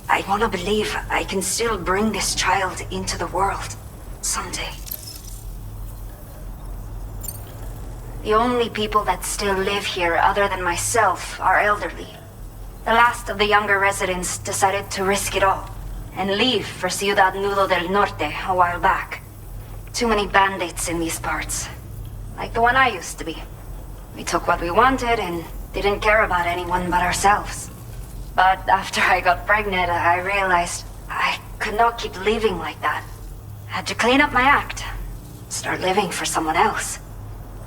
I want to believe I can still bring this child into the world someday. The only people that still live here other than myself are elderly. The last of the younger residents decided to risk it all and leave for Ciudad Nudo del Norte a while back. Too many bandits in these parts. Like the one I used to be. We took what we wanted and didn't care about anyone but ourselves. But after I got pregnant, I realized I could not keep living like that. I had to clean up my act. Start living for someone else.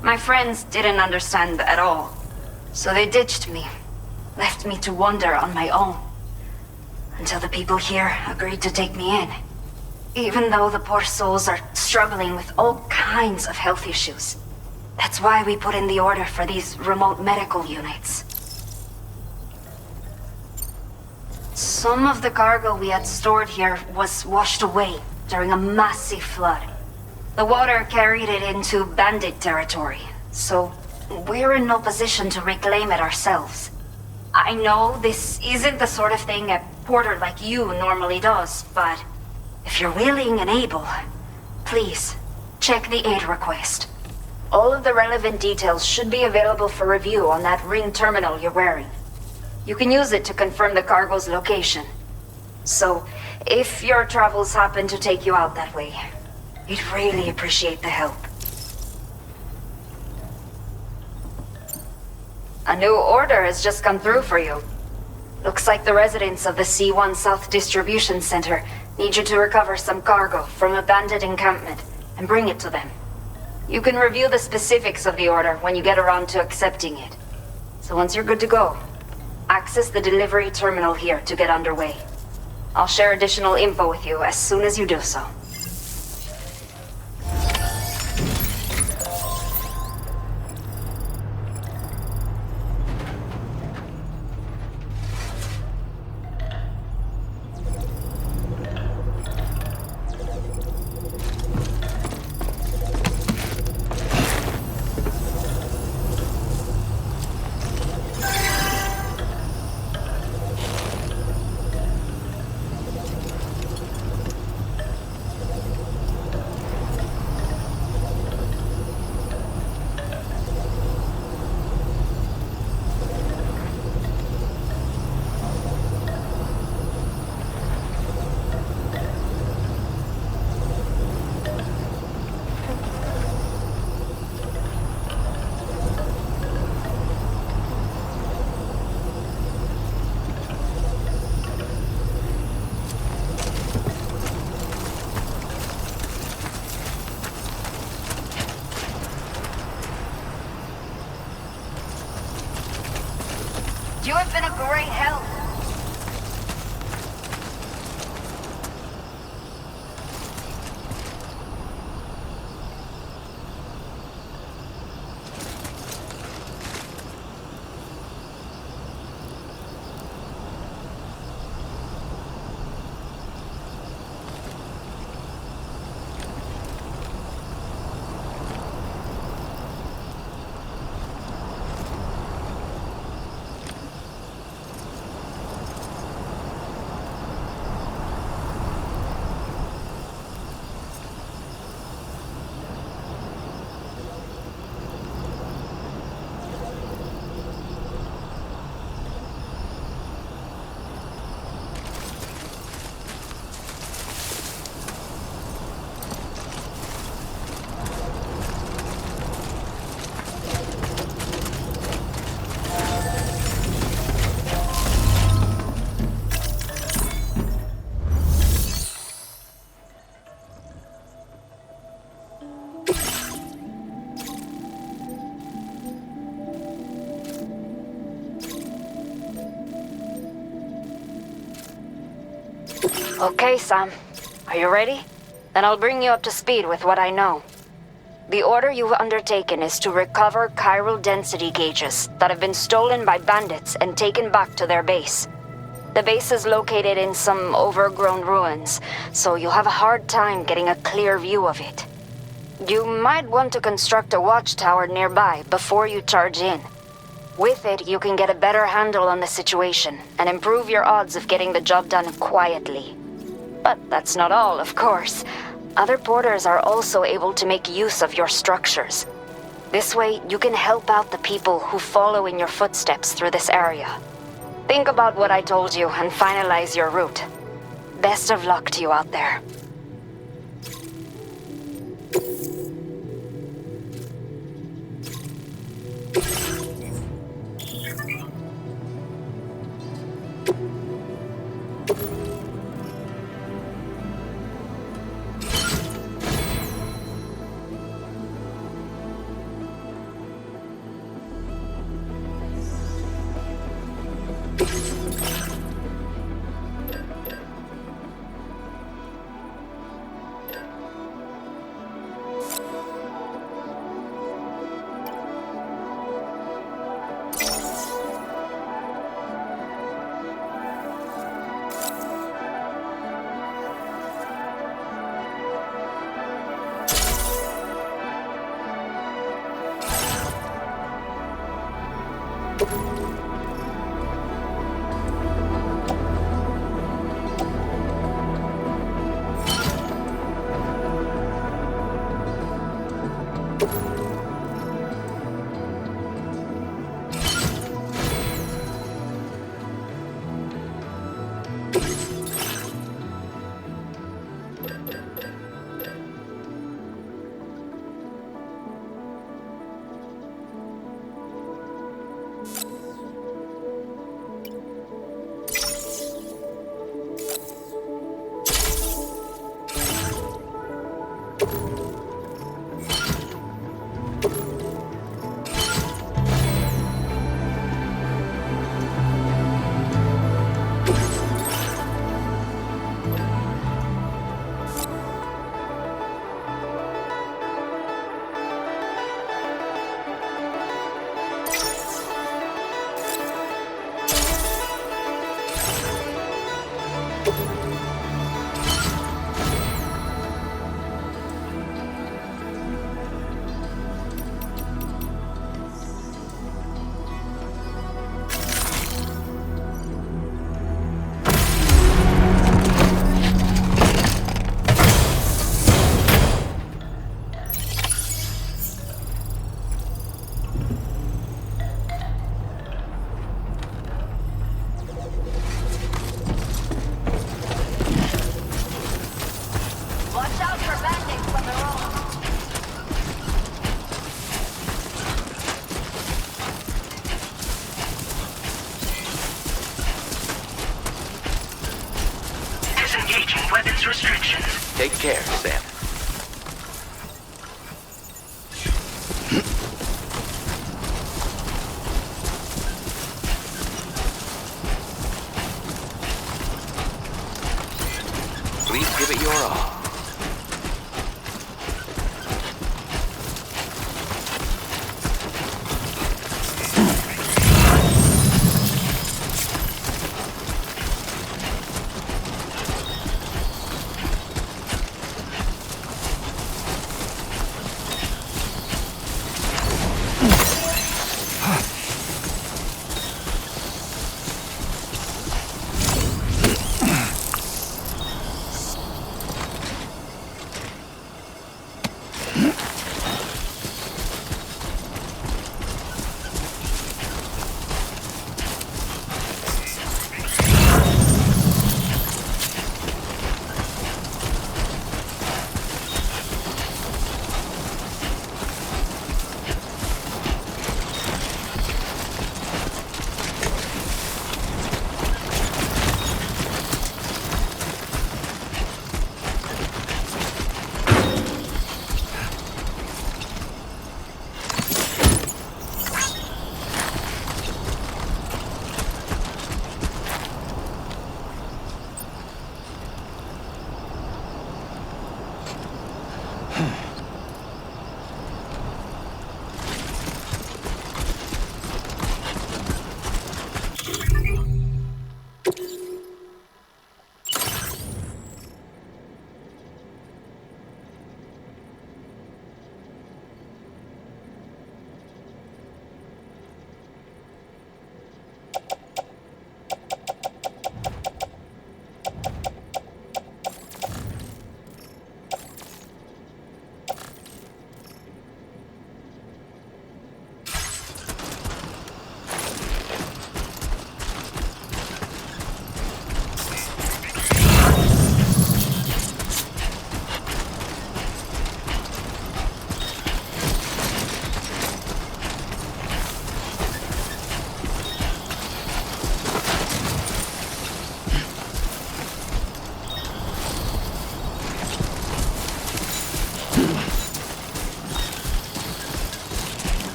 My friends didn't understand at all. So they ditched me. Left me to wander on my own. Until the people here agreed to take me in. Even though the poor souls are struggling with all kinds of health issues. That's why we put in the order for these remote medical units. Some of the cargo we had stored here was washed away, during a massive flood. The water carried it into bandit territory, so we're in no position to reclaim it ourselves. I know this isn't the sort of thing a porter like you normally does, but if you're willing and able, please, check the aid request. All of the relevant details should be available for review on that ring terminal you're wearing. You can use it to confirm the cargo's location. So, if your travels happen to take you out that way, we'd really appreciate the help. A new order has just come through for you. Looks like the residents of the C1 South Distribution Center need you to recover some cargo from a bandit encampment and bring it to them. You can review the specifics of the order when you get around to accepting it. So once you're good to go, access the delivery terminal here to get underway. I'll share additional info with you as soon as you do so. You have been a great help. Okay, Sam. Are you ready? Then I'll bring you up to speed with what I know. The order you've undertaken is to recover chiral density gauges that have been stolen by bandits and taken back to their base. The base is located in some overgrown ruins, so you'll have a hard time getting a clear view of it. You might want to construct a watchtower nearby before you charge in. With it, you can get a better handle on the situation and improve your odds of getting the job done quietly. But that's not all, of course. Other porters are also able to make use of your structures. This way, you can help out the people who follow in your footsteps through this area. Think about what I told you and finalize your route. Best of luck to you out there. Weapons restrictions. Take care, Sam. Please give it your all.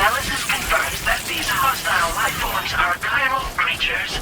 Analysis confirms that these hostile life forms are chiral creatures.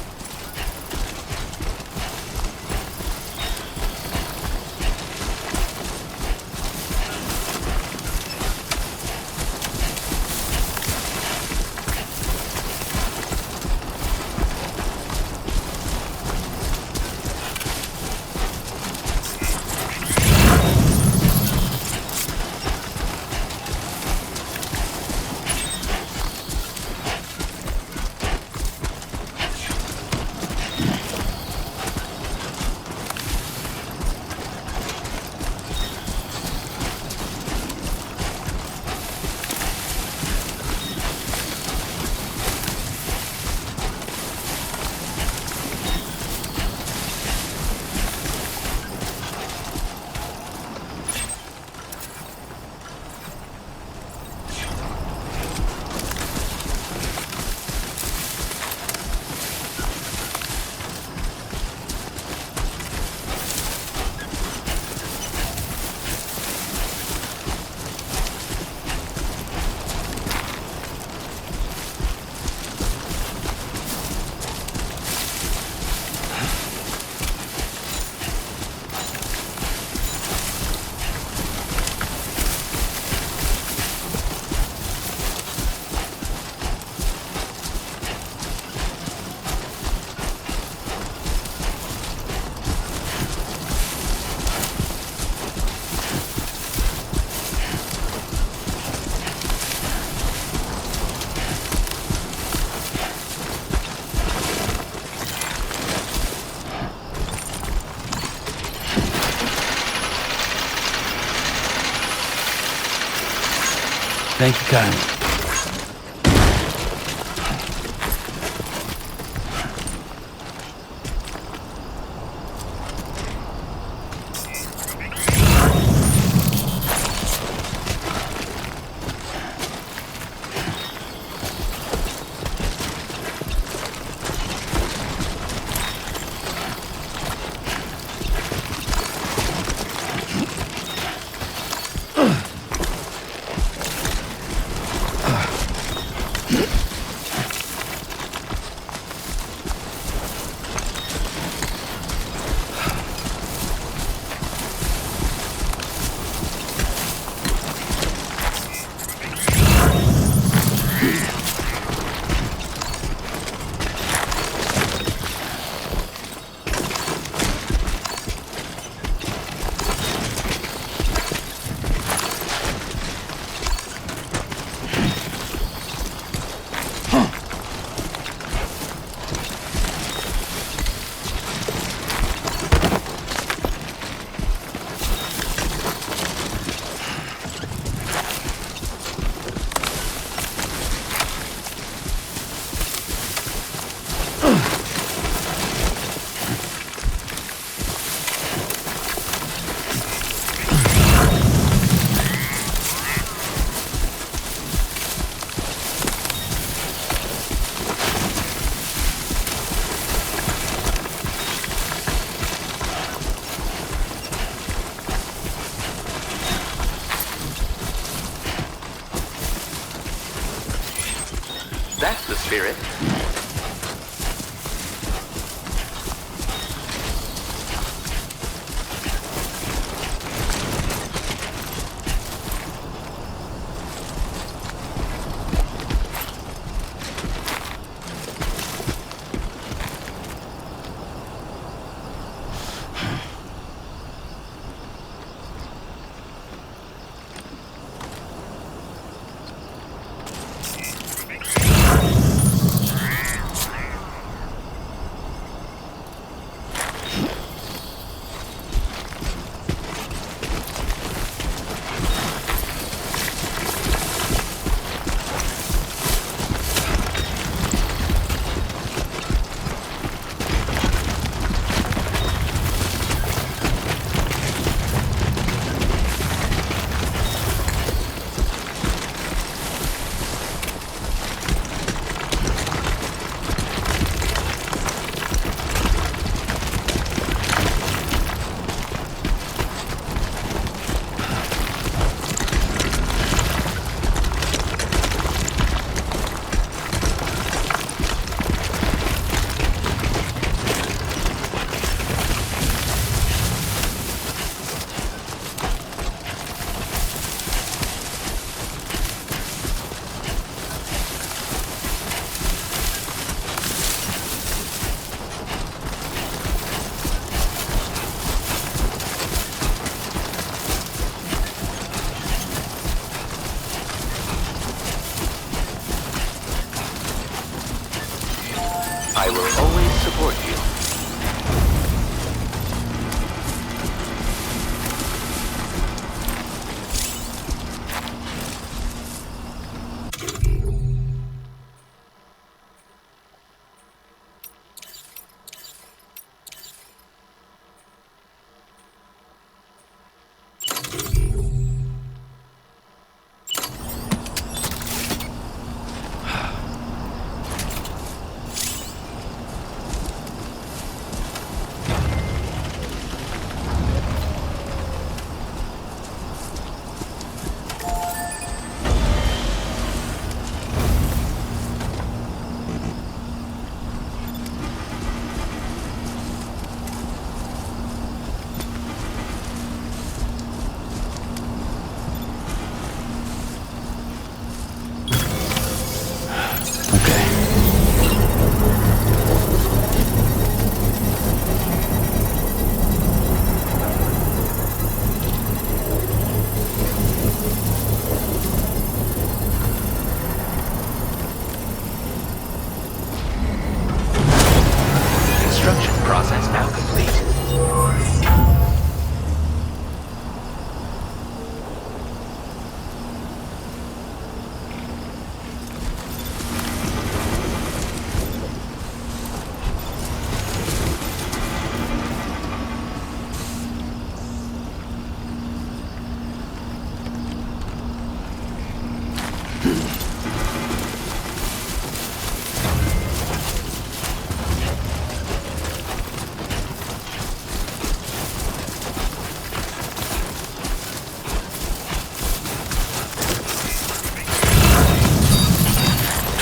Thank you kindly. That's the spirit. I will always support you. Process now complete.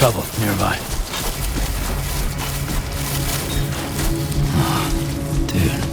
Trouble nearby. Oh, dude.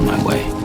on my way.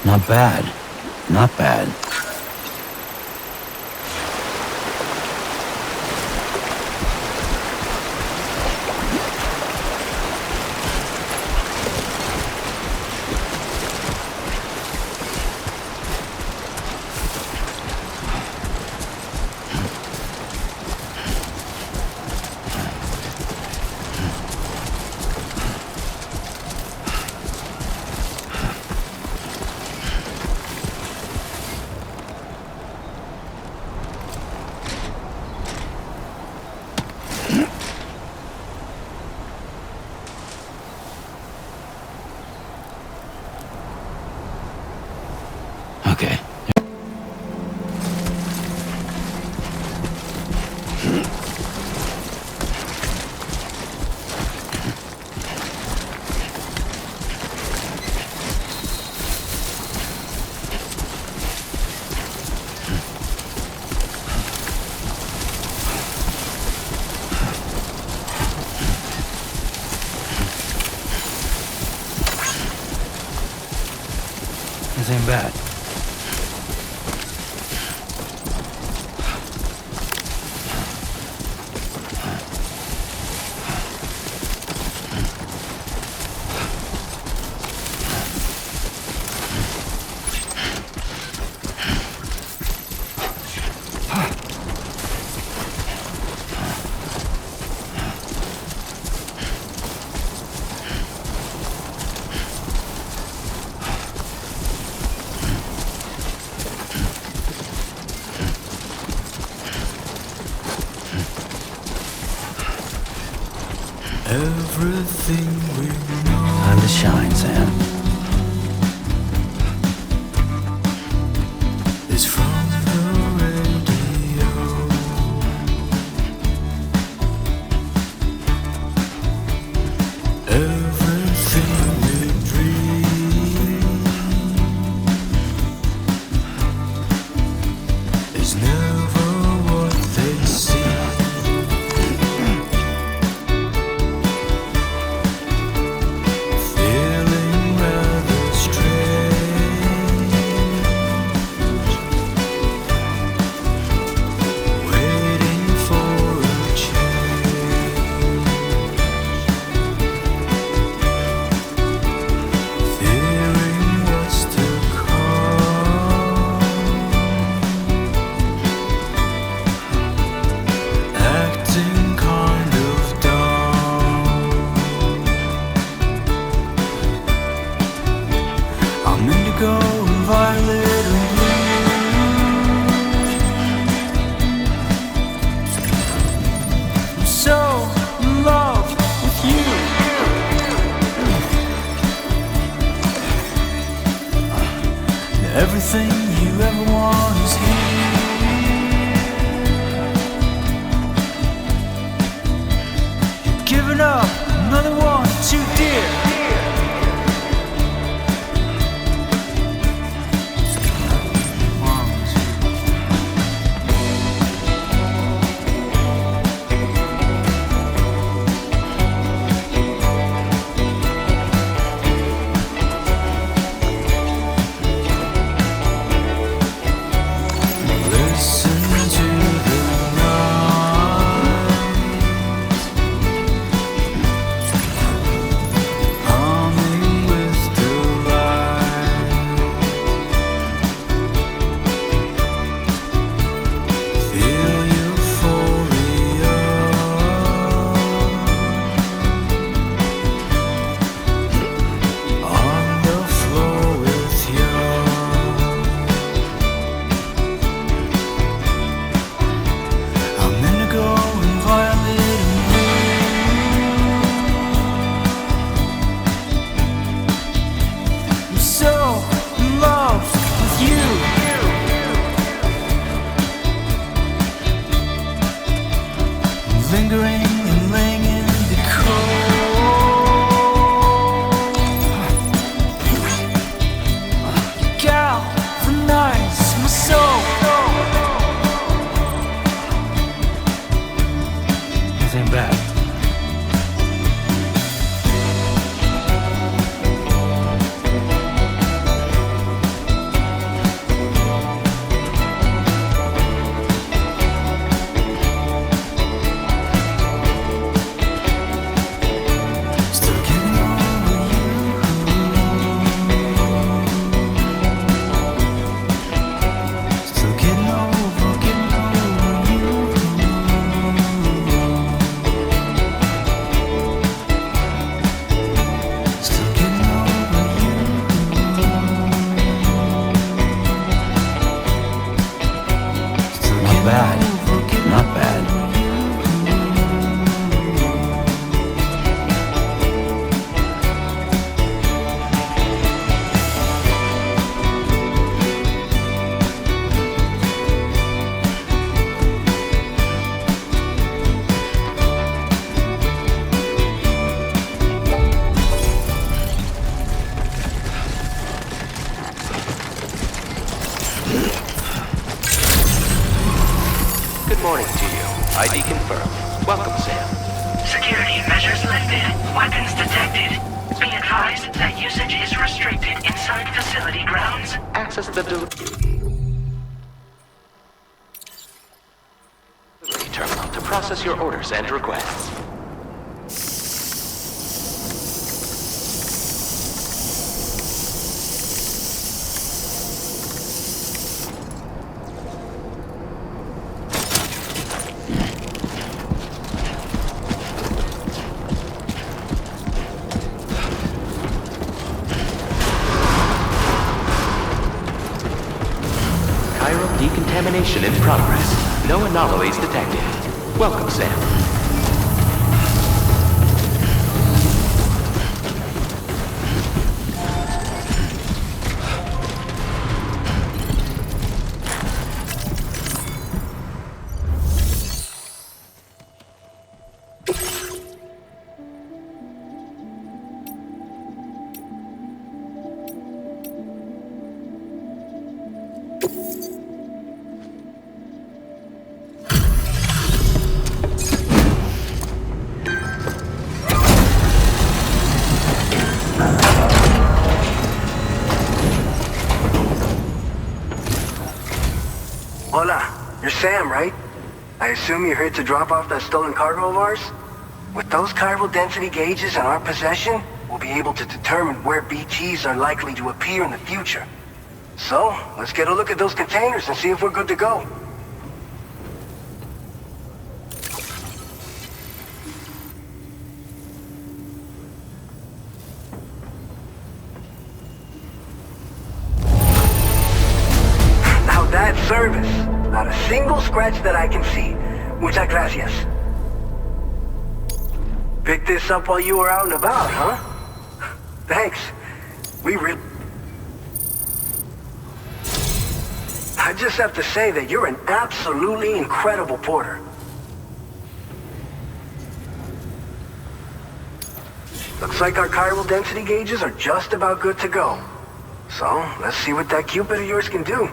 Not bad. Not bad. Okay. This ain't bad. Everything we know. Time to shine, Sam. Is from the radio. Everything we dream is never what they see. Everything you ever want is here. You're giving up another one too dear. morning to you. ID confirmed. Welcome, Sam. Security measures lifted. Weapons detected. Be advised that usage is restricted inside facility grounds. Access the delivery terminal to process your orders and requests. Decontamination in progress. No anomalies detected. Welcome, Sam. Hola, you're Sam, right? I assume you're here to drop off that stolen cargo of ours? With those chiral density gauges in our possession, we'll be able to determine where BTs are likely to appear in the future. So, let's get a look at those containers and see if we're good to go. That service. Not a single scratch that I can see. Muchas gracias. Picked this up while you were out and about, huh? Thanks. I just have to say that you're an absolutely incredible porter. Looks like our chiral density gauges are just about good to go. So, let's see what that Cupid of yours can do.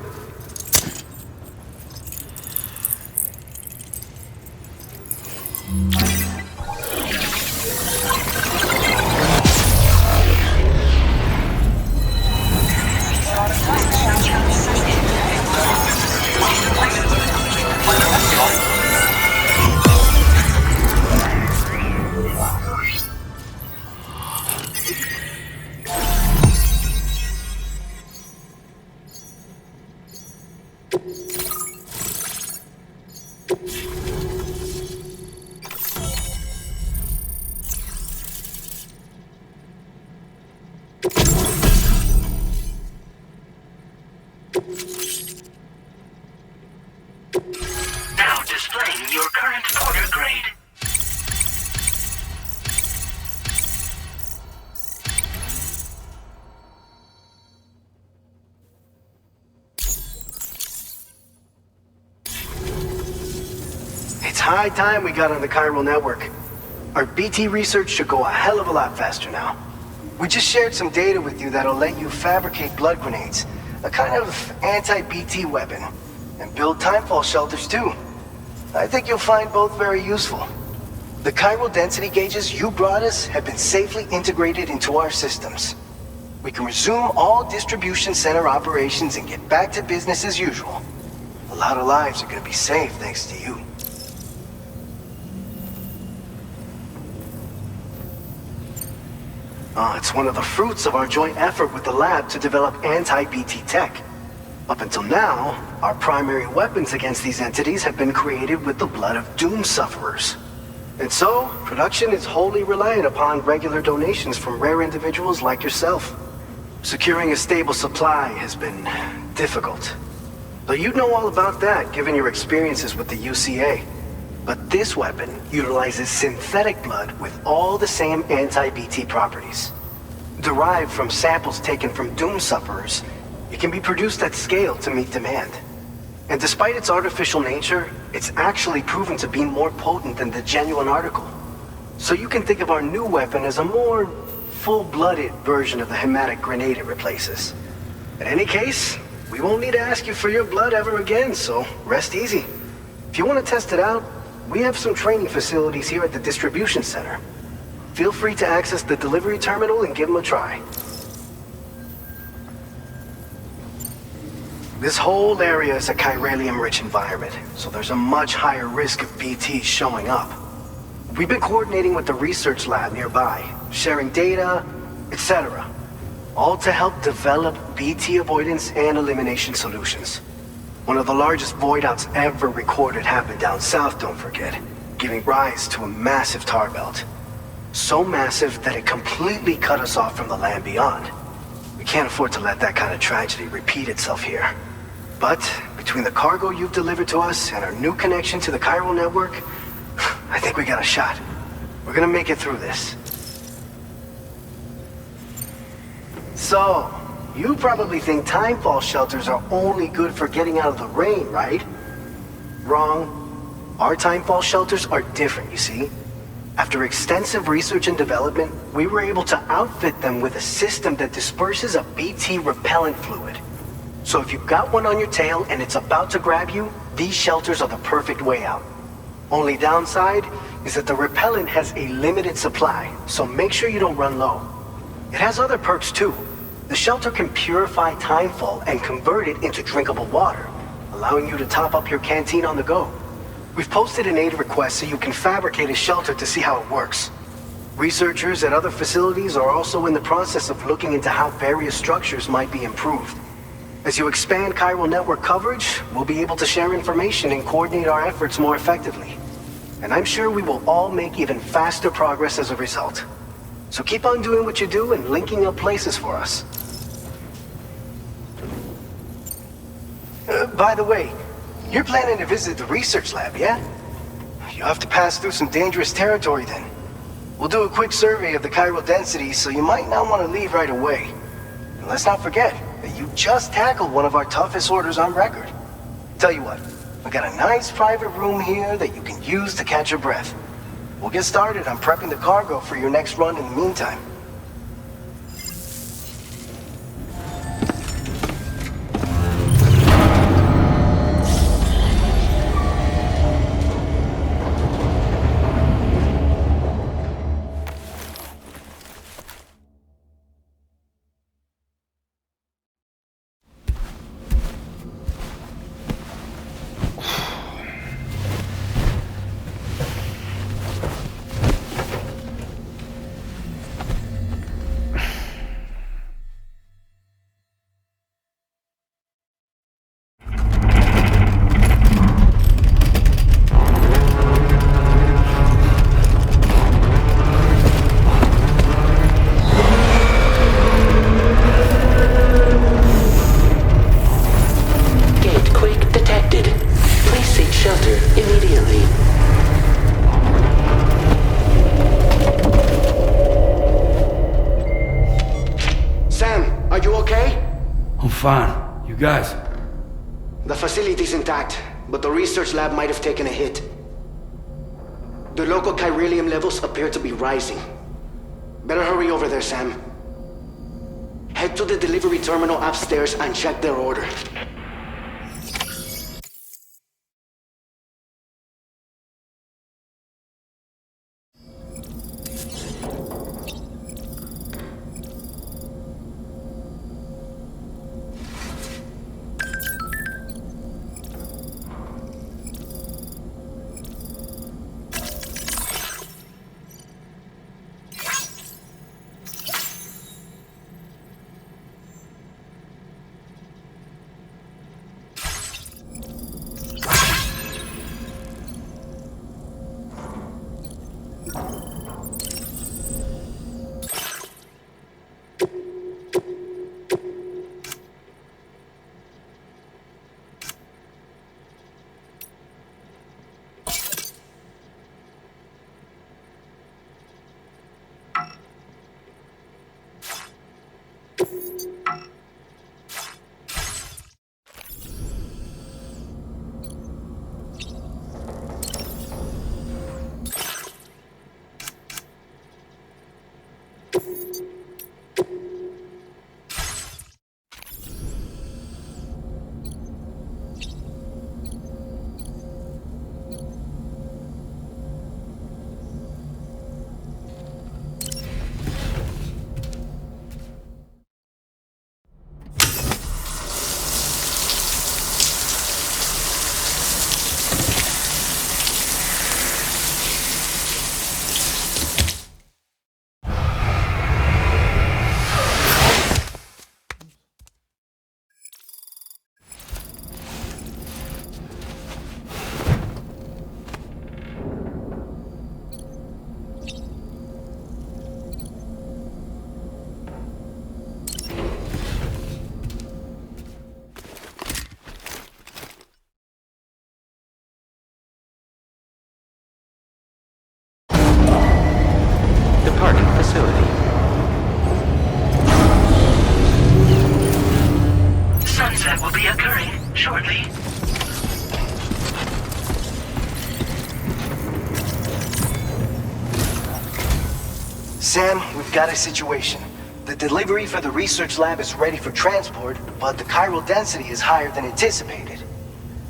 Now displaying your current porter grade. It's high time we got on the chiral network. Our BT research should go a hell of a lot faster now. We just shared some data with you that'll let you fabricate blood grenades, a kind of anti-BT weapon, and build timefall shelters too. I think you'll find both very useful. The chiral density gauges you brought us have been safely integrated into our systems. We can resume all distribution center operations and get back to business as usual. A lot of lives are gonna be saved thanks to you. It's one of the fruits of our joint effort with the lab to develop anti-BT tech. Up until now, our primary weapons against these entities have been created with the blood of doom sufferers. And so, production is wholly reliant upon regular donations from rare individuals like yourself. Securing a stable supply has been difficult. But you'd know all about that, given your experiences with the UCA. But this weapon utilizes synthetic blood with all the same anti-BT properties. Derived from samples taken from doom sufferers, it can be produced at scale to meet demand. And despite its artificial nature, it's actually proven to be more potent than the genuine article. So you can think of our new weapon as a more full-blooded version of the hematic grenade it replaces. In any case, we won't need to ask you for your blood ever again, so rest easy. If If you want to test it out, we have some training facilities here at the distribution center. Feel free to access the delivery terminal and give them a try. This whole area is a chiralium-rich environment, so there's a much higher risk of BTs showing up. We've been coordinating with the research lab nearby, sharing data, etc. All to help develop BT avoidance and elimination solutions. One of the largest void outs ever recorded happened down south, don't forget, giving rise to a massive tar belt. So massive that it completely cut us off from the land beyond. We can't afford to let that kind of tragedy repeat itself here. But between the cargo you've delivered to us and our new connection to the chiral network, I think we got a shot. We're gonna make it through this. So, you probably think timefall shelters are only good for getting out of the rain, right? Wrong. Our timefall shelters are different, you see. After extensive research and development, we were able to outfit them with a system that disperses a BT repellent fluid. So if you've got one on your tail and it's about to grab you, these shelters are the perfect way out. Only downside is that the repellent has a limited supply, so make sure you don't run low. It has other perks too. The shelter can purify timefall and convert it into drinkable water, allowing you to top up your canteen on the go. We've posted an aid request so you can fabricate a shelter to see how it works. Researchers at other facilities are also in the process of looking into how various structures might be improved. As you expand chiral network coverage, we'll be able to share information and coordinate our efforts more effectively. And I'm sure we will all make even faster progress as a result. So keep on doing what you do and linking up places for us. By the way, you're planning to visit the research lab, yeah? You'll have to pass through some dangerous territory then. We'll do a quick survey of the chiral density, so you might not want to leave right away. And let's not forget that you just tackled one of our toughest orders on record. Tell you what, we got a nice private room here that you can use to catch your breath. We'll get started on prepping the cargo for your next run in the meantime. Fine. You guys? The facility's intact, but the research lab might have taken a hit. The local chiralium levels appear to be rising. Better hurry over there, Sam. Head to the delivery terminal upstairs and check their order. That will be occurring shortly. Sam, we've got a situation. The delivery for the research lab is ready for transport, but the chiral density is higher than anticipated.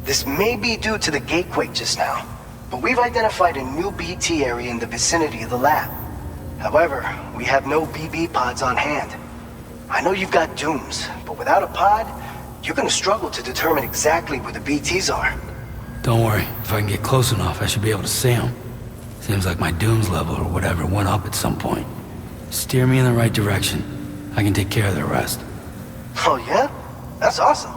This may be due to the gatequake just now, but we've identified a new BT area in the vicinity of the lab. However, we have no BB pods on hand. I know you've got dooms, but without a pod, you're gonna struggle to determine exactly where the BTs are. Don't worry, if I can get close enough, I should be able to see them. Seems like my dooms level or whatever went up at some point. Steer me in the right direction. I can take care of the rest. Oh yeah? That's awesome.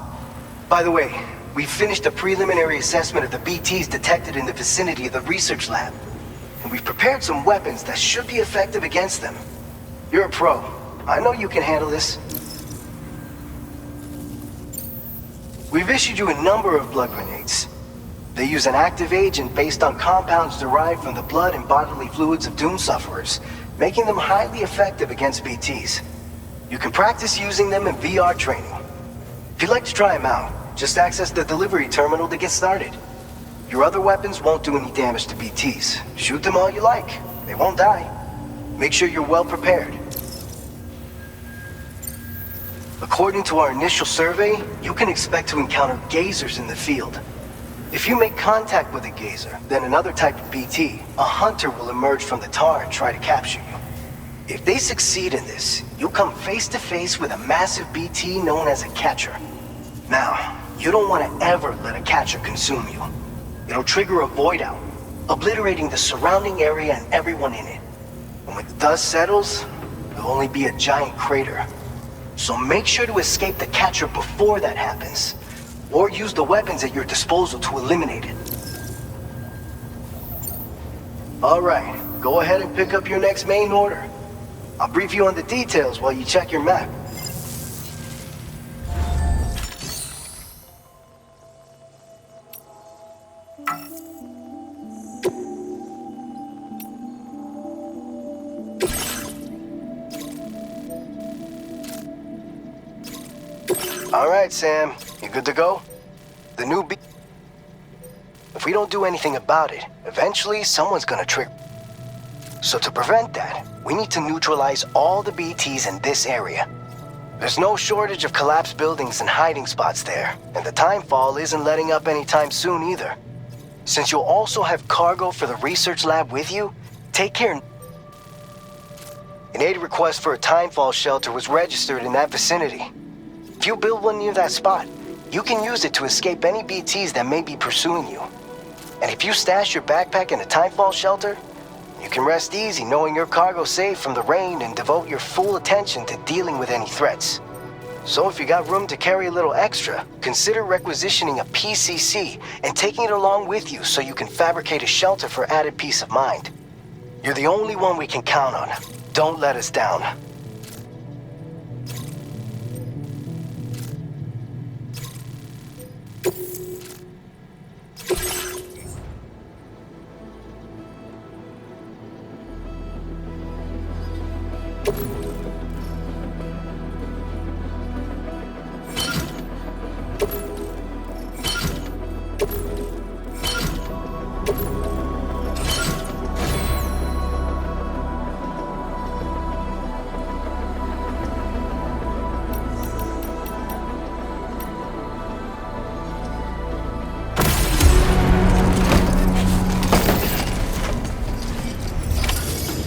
By the way, we finished a preliminary assessment of the BTs detected in the vicinity of the research lab. And we've prepared some weapons that should be effective against them. You're a pro. I know you can handle this. We've issued you a number of blood grenades. They use an active agent based on compounds derived from the blood and bodily fluids of doom sufferers, making them highly effective against BTs. You can practice using them in VR training. If you'd like to try them out, just access the delivery terminal to get started. Your other weapons won't do any damage to BTs. Shoot them all you like. They won't die. Make sure you're well prepared. According to our initial survey, you can expect to encounter gazers in the field. If you make contact with a gazer, then another type of BT, a hunter will emerge from the tar and try to capture you. If they succeed in this, you'll come face to face with a massive BT known as a catcher. Now, you don't want to ever let a catcher consume you. It'll trigger a void out, obliterating the surrounding area and everyone in it. And when the dust settles, there'll only be a giant crater. So make sure to escape the catcher before that happens, or use the weapons at your disposal to eliminate it. All right, go ahead and pick up your next main order. I'll brief you on the details while you check your map. All right, Sam, you good to go? The new B... If we don't do anything about it, eventually someone's gonna trigger. So to prevent that, we need to neutralize all the BTs in this area. There's no shortage of collapsed buildings and hiding spots there, and the timefall isn't letting up anytime soon either. Since you'll also have cargo for the research lab with you, take care. An aid request for a timefall shelter was registered in that vicinity. If you build one near that spot, you can use it to escape any BTs that may be pursuing you. And if you stash your backpack in a timefall shelter, you can rest easy knowing your cargo's safe from the rain and devote your full attention to dealing with any threats. So if you got room to carry a little extra, consider requisitioning a PCC and taking it along with you so you can fabricate a shelter for added peace of mind. You're the only one we can count on. Don't let us down.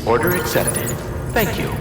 Order accepted. Thank you.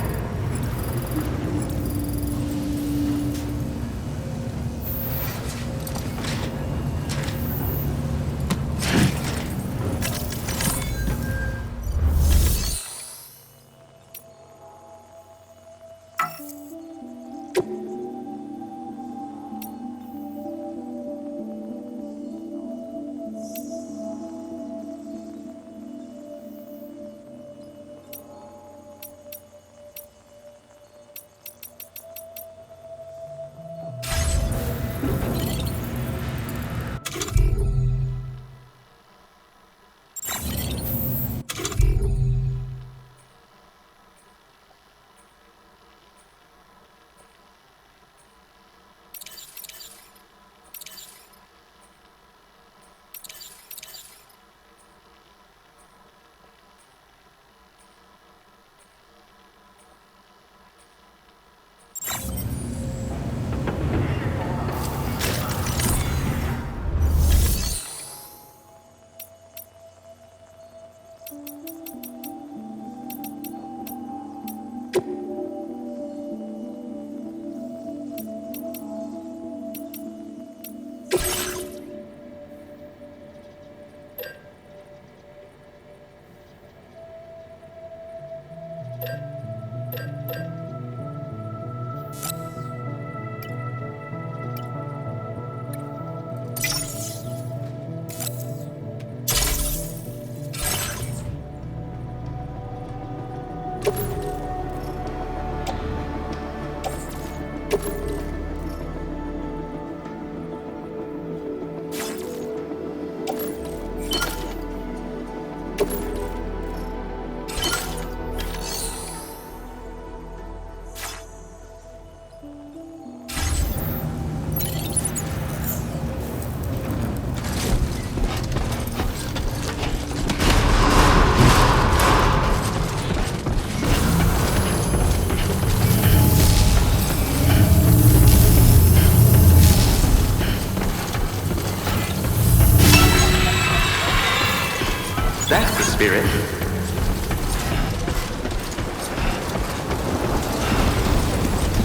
Spirit.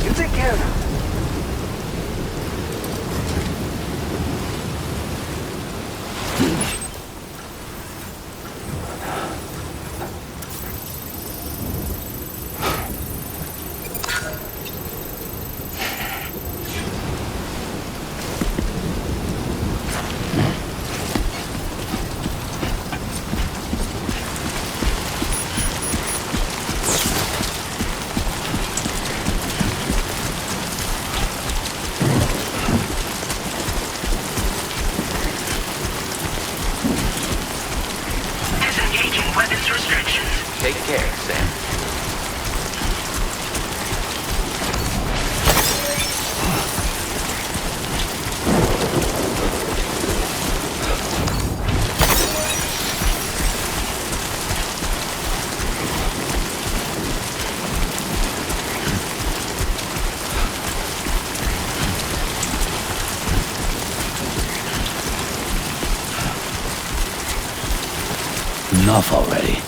You take care now. Disengaging weapons restrictions. Take care, Sam. Enough already.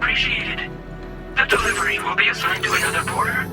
appreciated. The delivery will be assigned to another porter.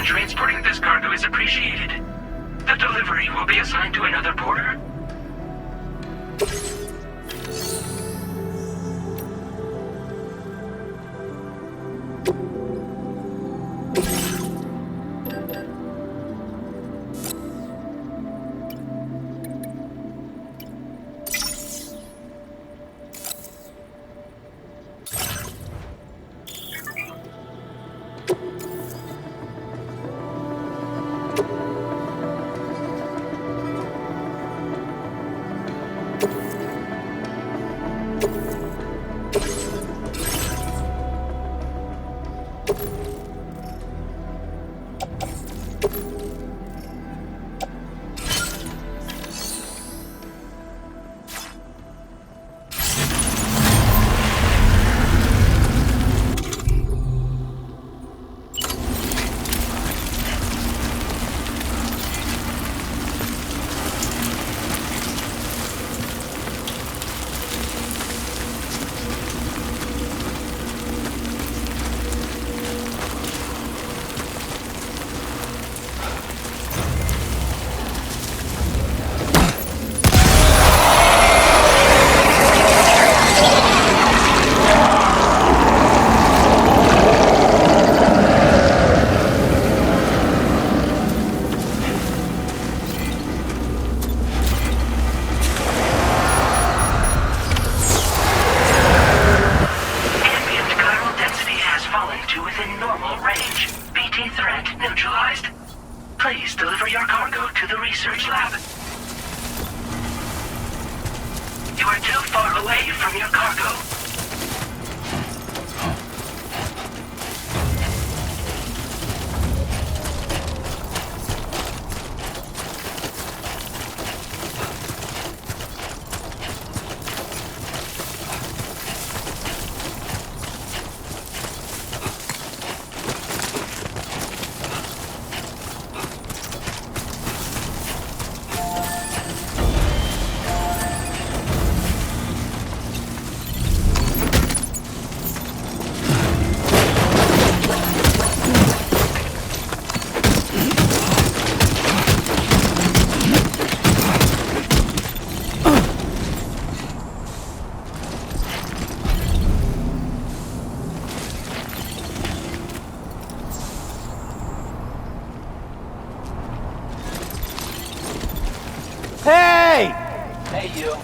transporting this cargo is appreciated. The delivery will be assigned to another porter. Hey! Hey, you.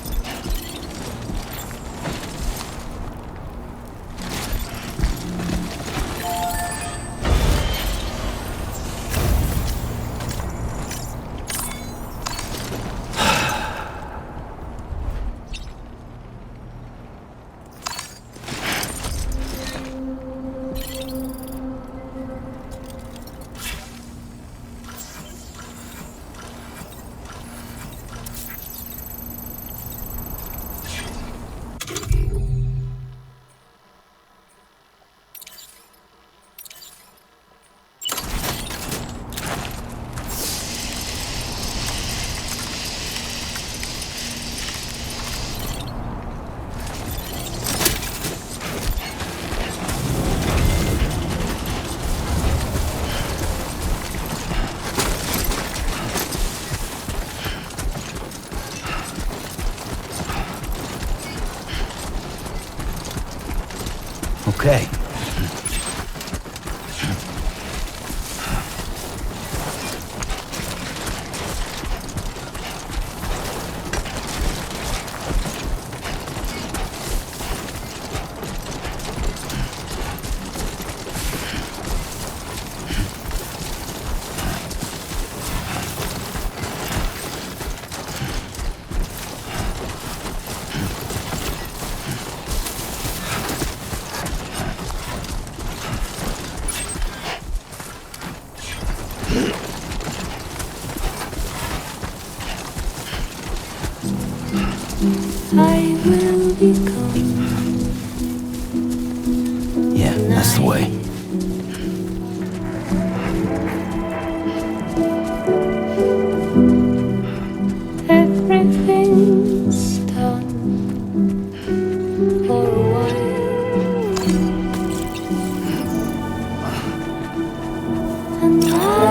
Okay. I will become. Yeah, that's the way. Everything's done for a while, and I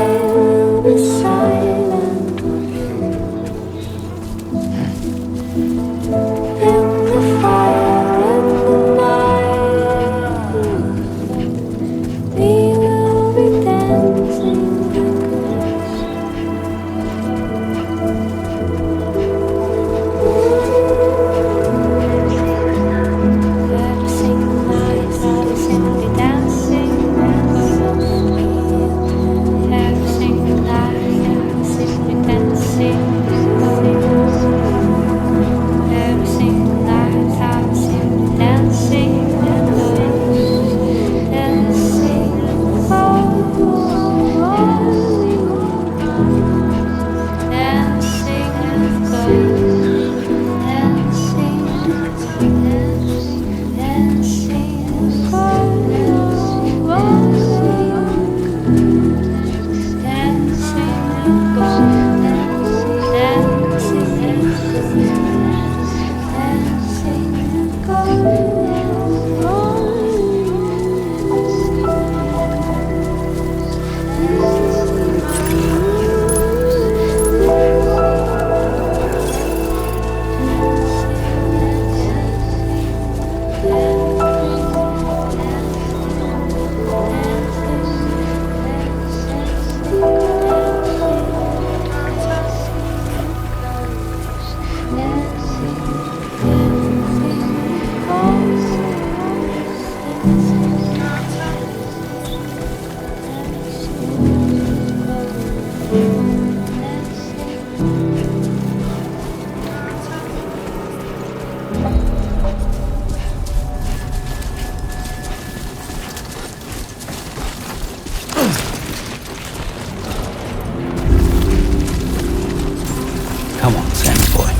Come on, Sammy boy.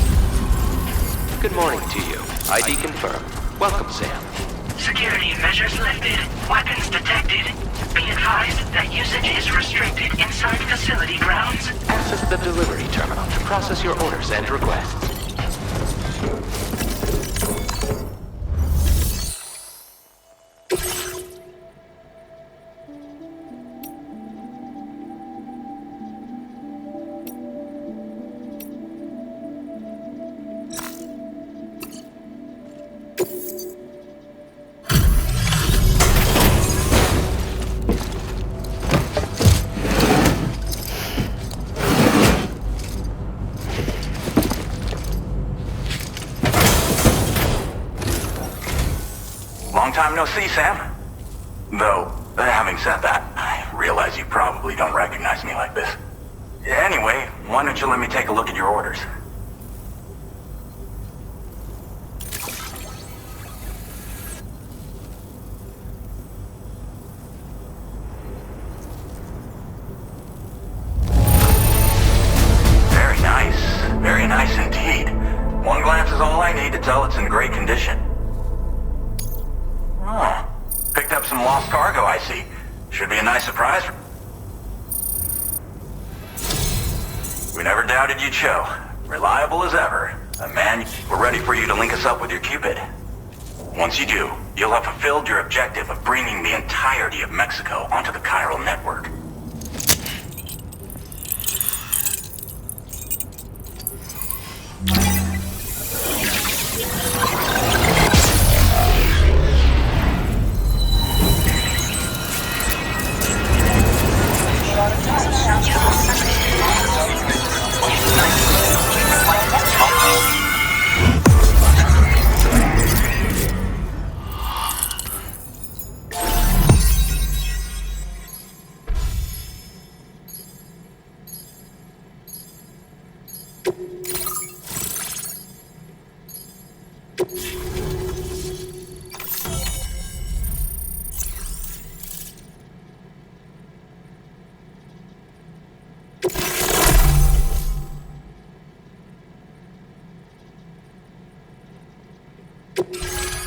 Good morning to you. ID confirmed. Welcome, Sam. Security measures lifted. Weapons detected. Be advised that usage is restricted inside facility grounds. Access the delivery terminal to process your orders and requests. Long time no see, Sam. Though, having said that, I realize you probably don't recognize me like this. Anyway, why don't you let me take a look at your orders? Very nice indeed. One glance is all I need to tell it's in great condition. Oh, picked up some lost cargo, I see. Should be a nice surprise. We never doubted you'd show. Reliable as ever. A man, we're ready for you to link us up with your Cupid. Once you do, you'll have fulfilled your objective of bringing the entirety of Mexico onto the chiral network.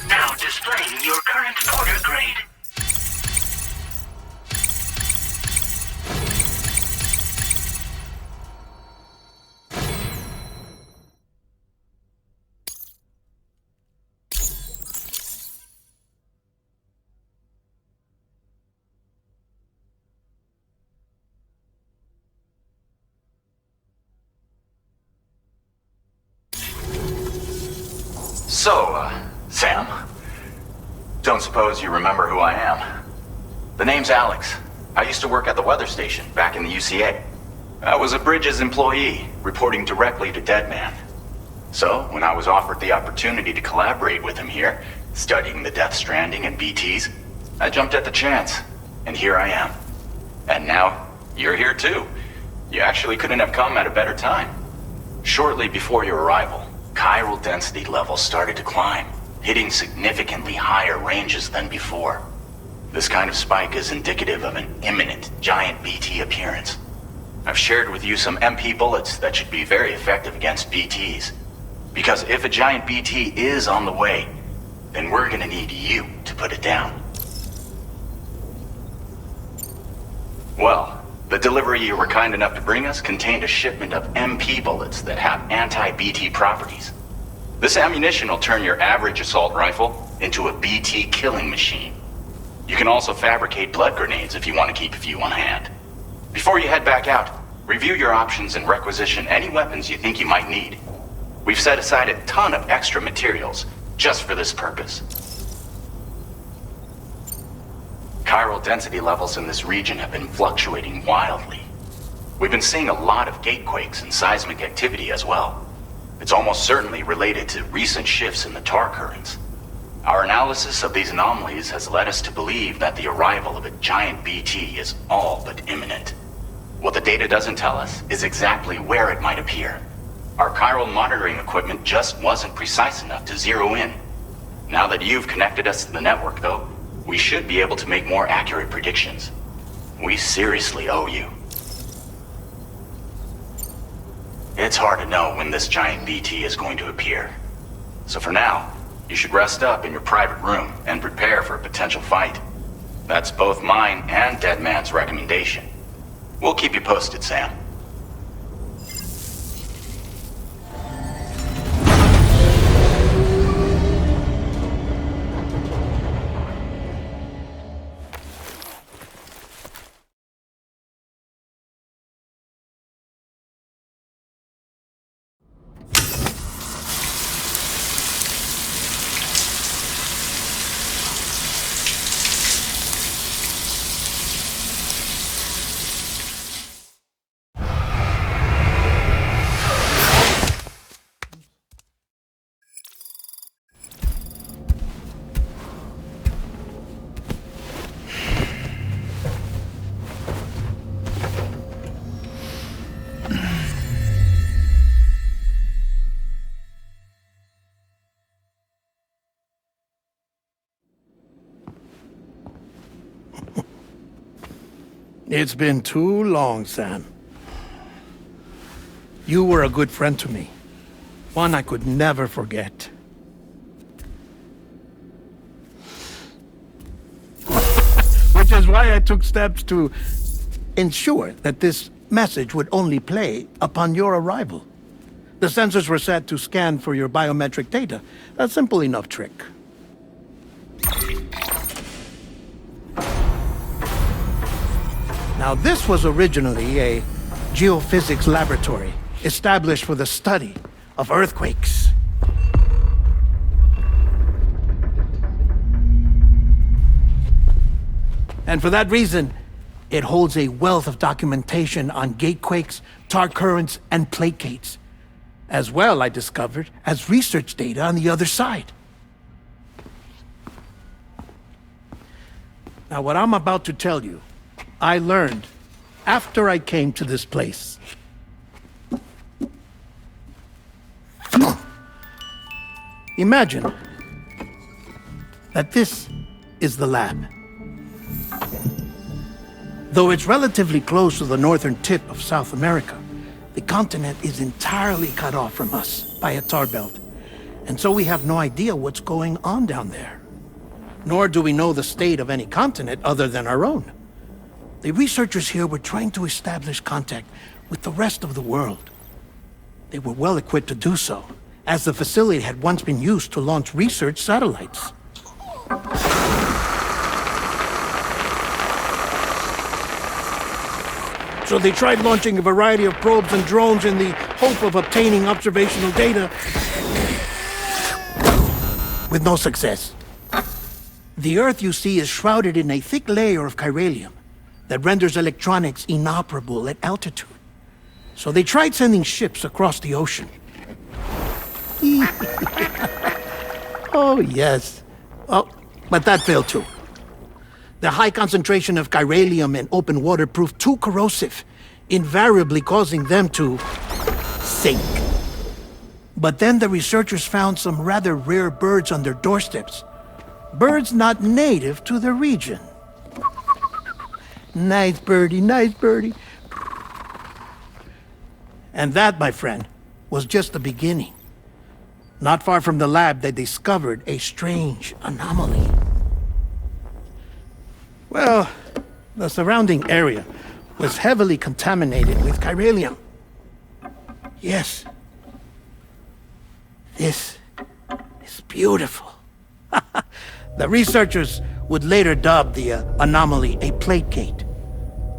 Now displaying your current order grade. So, Sam, don't suppose you remember who I am? The name's Alex. I used to work at the weather station back in the UCA. I was a Bridges employee, reporting directly to Deadman. So, when I was offered the opportunity to collaborate with him here, studying the Death Stranding and BTs, I jumped at the chance, and here I am. And now, you're here too. You actually couldn't have come at a better time. Shortly before your arrival, chiral density levels started to climb, hitting significantly higher ranges than before. This kind of spike is indicative of an imminent giant BT appearance. I've shared with you some MP bullets that should be very effective against BTs. Because if a giant BT is on the way, then we're gonna need you to put it down. Well, the delivery you were kind enough to bring us contained a shipment of MP bullets that have anti-BT properties. This ammunition will turn your average assault rifle into a BT killing machine. You can also fabricate blood grenades if you want to keep a few on hand. Before you head back out, review your options and requisition any weapons you think you might need. We've set aside a ton of extra materials just for this purpose. Chiral density levels in this region have been fluctuating wildly. We've been seeing a lot of gatequakes and seismic activity as well. It's almost certainly related to recent shifts in the tar currents. Our analysis of these anomalies has led us to believe that the arrival of a giant BT is all but imminent. What the data doesn't tell us is exactly where it might appear. Our chiral monitoring equipment just wasn't precise enough to zero in. Now that you've connected us to the network, though, we should be able to make more accurate predictions. We seriously owe you. It's hard to know when this giant BT is going to appear. So for now, you should rest up in your private room and prepare for a potential fight. That's both mine and Deadman's recommendation. We'll keep you posted, Sam. It's been too long, Sam. You were a good friend to me. One I could never forget. Which is why I took steps to ensure that this message would only play upon your arrival. The sensors were set to scan for your biometric data. A simple enough trick. Now, this was originally a geophysics laboratory established for the study of earthquakes. And for that reason, it holds a wealth of documentation on gatequakes, tar currents, and placates. As well, I discovered, as research data on the other side. Now, what I'm about to tell you, I learned after I came to this place. Imagine that this is the lab. Though it's relatively close to the northern tip of South America, the continent is entirely cut off from us by a tar belt. And so we have no idea what's going on down there. Nor do we know the state of any continent other than our own. The researchers here were trying to establish contact with the rest of the world. They were well equipped to do so, as the facility had once been used to launch research satellites. So they tried launching a variety of probes and drones in the hope of obtaining observational data. with no success. The Earth, you see, is shrouded in a thick layer of chiralium that renders electronics inoperable at altitude. So they tried sending ships across the ocean. Oh, yes. Oh, but that failed too. The high concentration of chiralium in open water proved too corrosive, invariably causing them to sink. But then the researchers found some rather rare birds on their doorsteps. Birds not native to the region. Nice birdie, nice birdie. And that, my friend, was just the beginning. Not far from the lab, they discovered a strange anomaly. Well, the surrounding area was heavily contaminated with chiralium. Yes. This is beautiful. The researchers would later dub the anomaly a plate gate.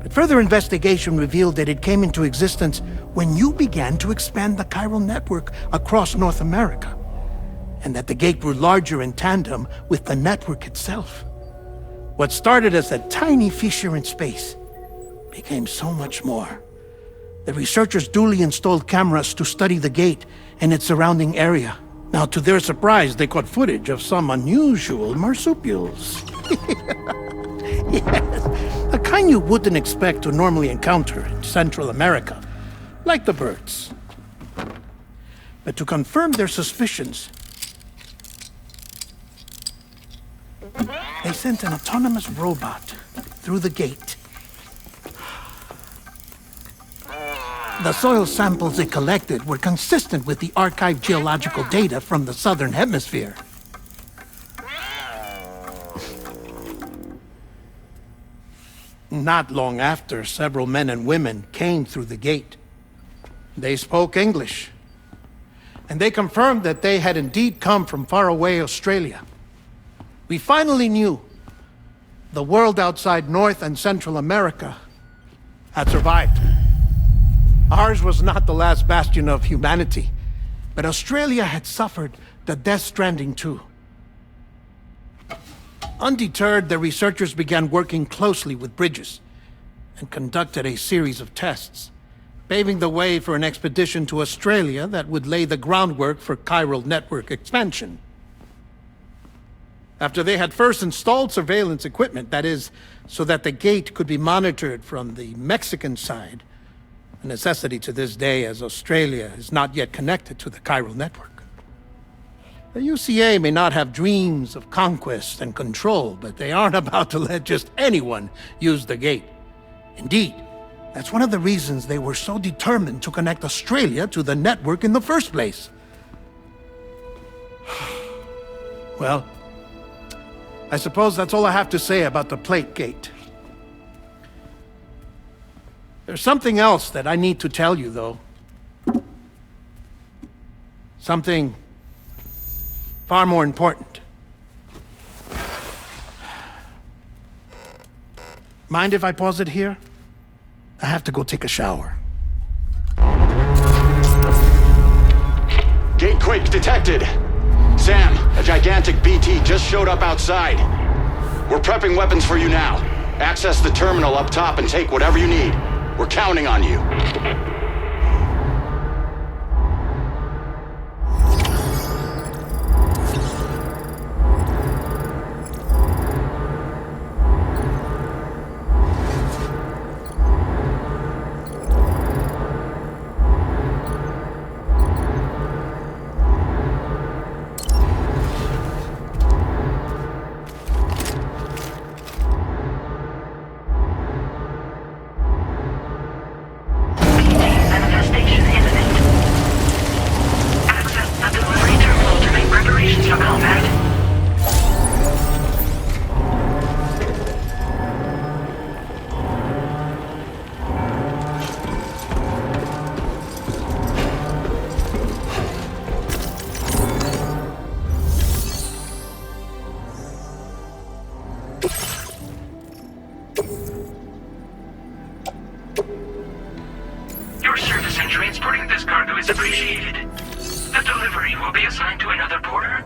But further investigation revealed that it came into existence when you began to expand the chiral network across North America, and that the gate grew larger in tandem with the network itself. What started as a tiny fissure in space became so much more. The researchers duly installed cameras to study the gate and its surrounding area. Now, to their surprise, they caught footage of some unusual marsupials. Yes, a kind you wouldn't expect to normally encounter in Central America, like the birds. But to confirm their suspicions, they sent an autonomous robot through the gate. The soil samples it collected were consistent with the archived geological data from the southern hemisphere. Not long after, several men and women came through the gate. They spoke English, and they confirmed that they had indeed come from faraway Australia. We finally knew the world outside North and Central America had survived. Ours was not the last bastion of humanity, but Australia had suffered the Death Stranding too. Undeterred, the researchers began working closely with Bridges and conducted a series of tests, paving the way for an expedition to Australia that would lay the groundwork for chiral network expansion. After they had first installed surveillance equipment, that is, so that the gate could be monitored from the Mexican side, a necessity to this day as Australia is not yet connected to the chiral network. The UCA may not have dreams of conquest and control, but they aren't about to let just anyone use the gate. Indeed, that's one of the reasons they were so determined to connect Australia to the network in the first place. Well, I suppose that's all I have to say about the plate gate. There's something else that I need to tell you, though. Something far more important. Mind if I pause it here? I have to go take a shower. Gate quake detected. Sam, a gigantic BT just showed up outside. We're prepping weapons for you now. Access the terminal up top and take whatever you need. We're counting on you. Your service in transporting this cargo is appreciated. The delivery will be assigned to another porter.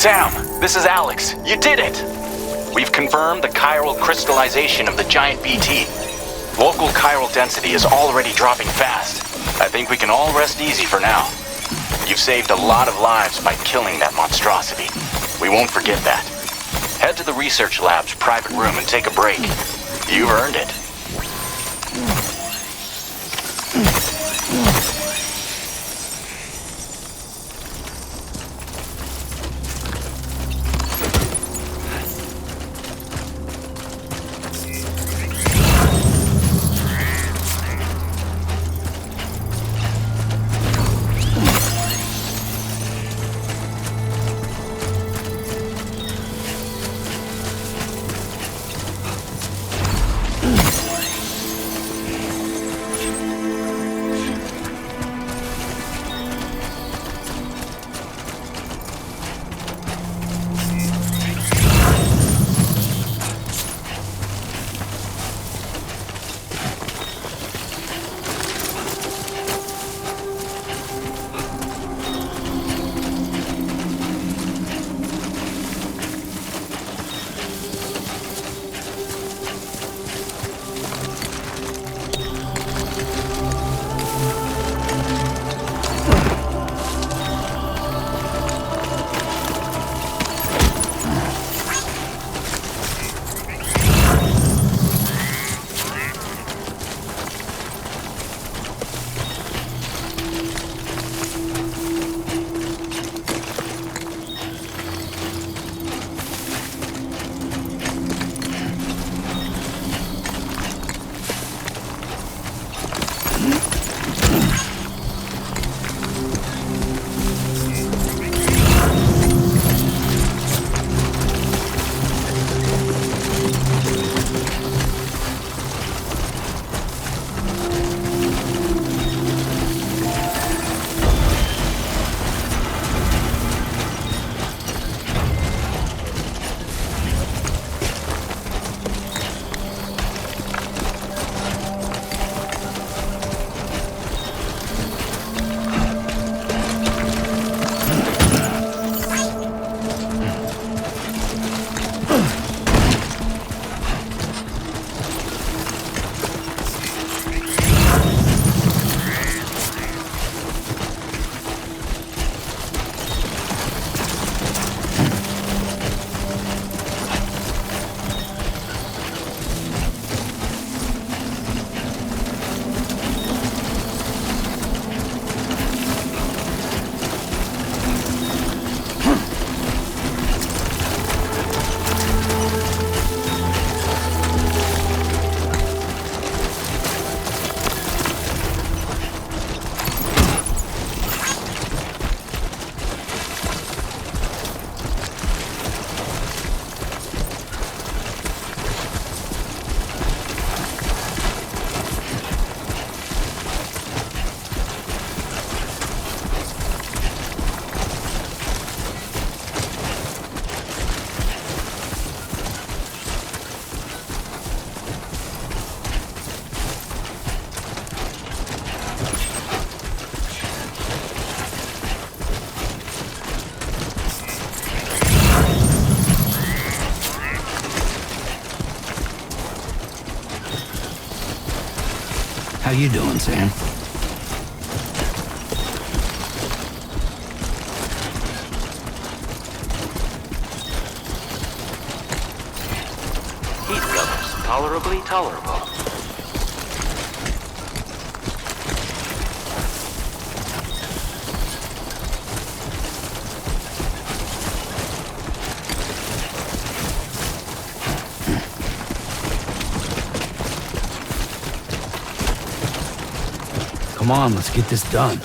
Sam, this is Alex. You did it! We've confirmed the chiral crystallization of the giant BT. Local chiral density is already dropping fast. I think we can all rest easy for now. You've saved a lot of lives by killing that monstrosity. We won't forget that. Head to the research lab's private room and take a break. You've earned it. How you doing, Sam? Heat levels tolerably tolerable. Come on, let's get this done.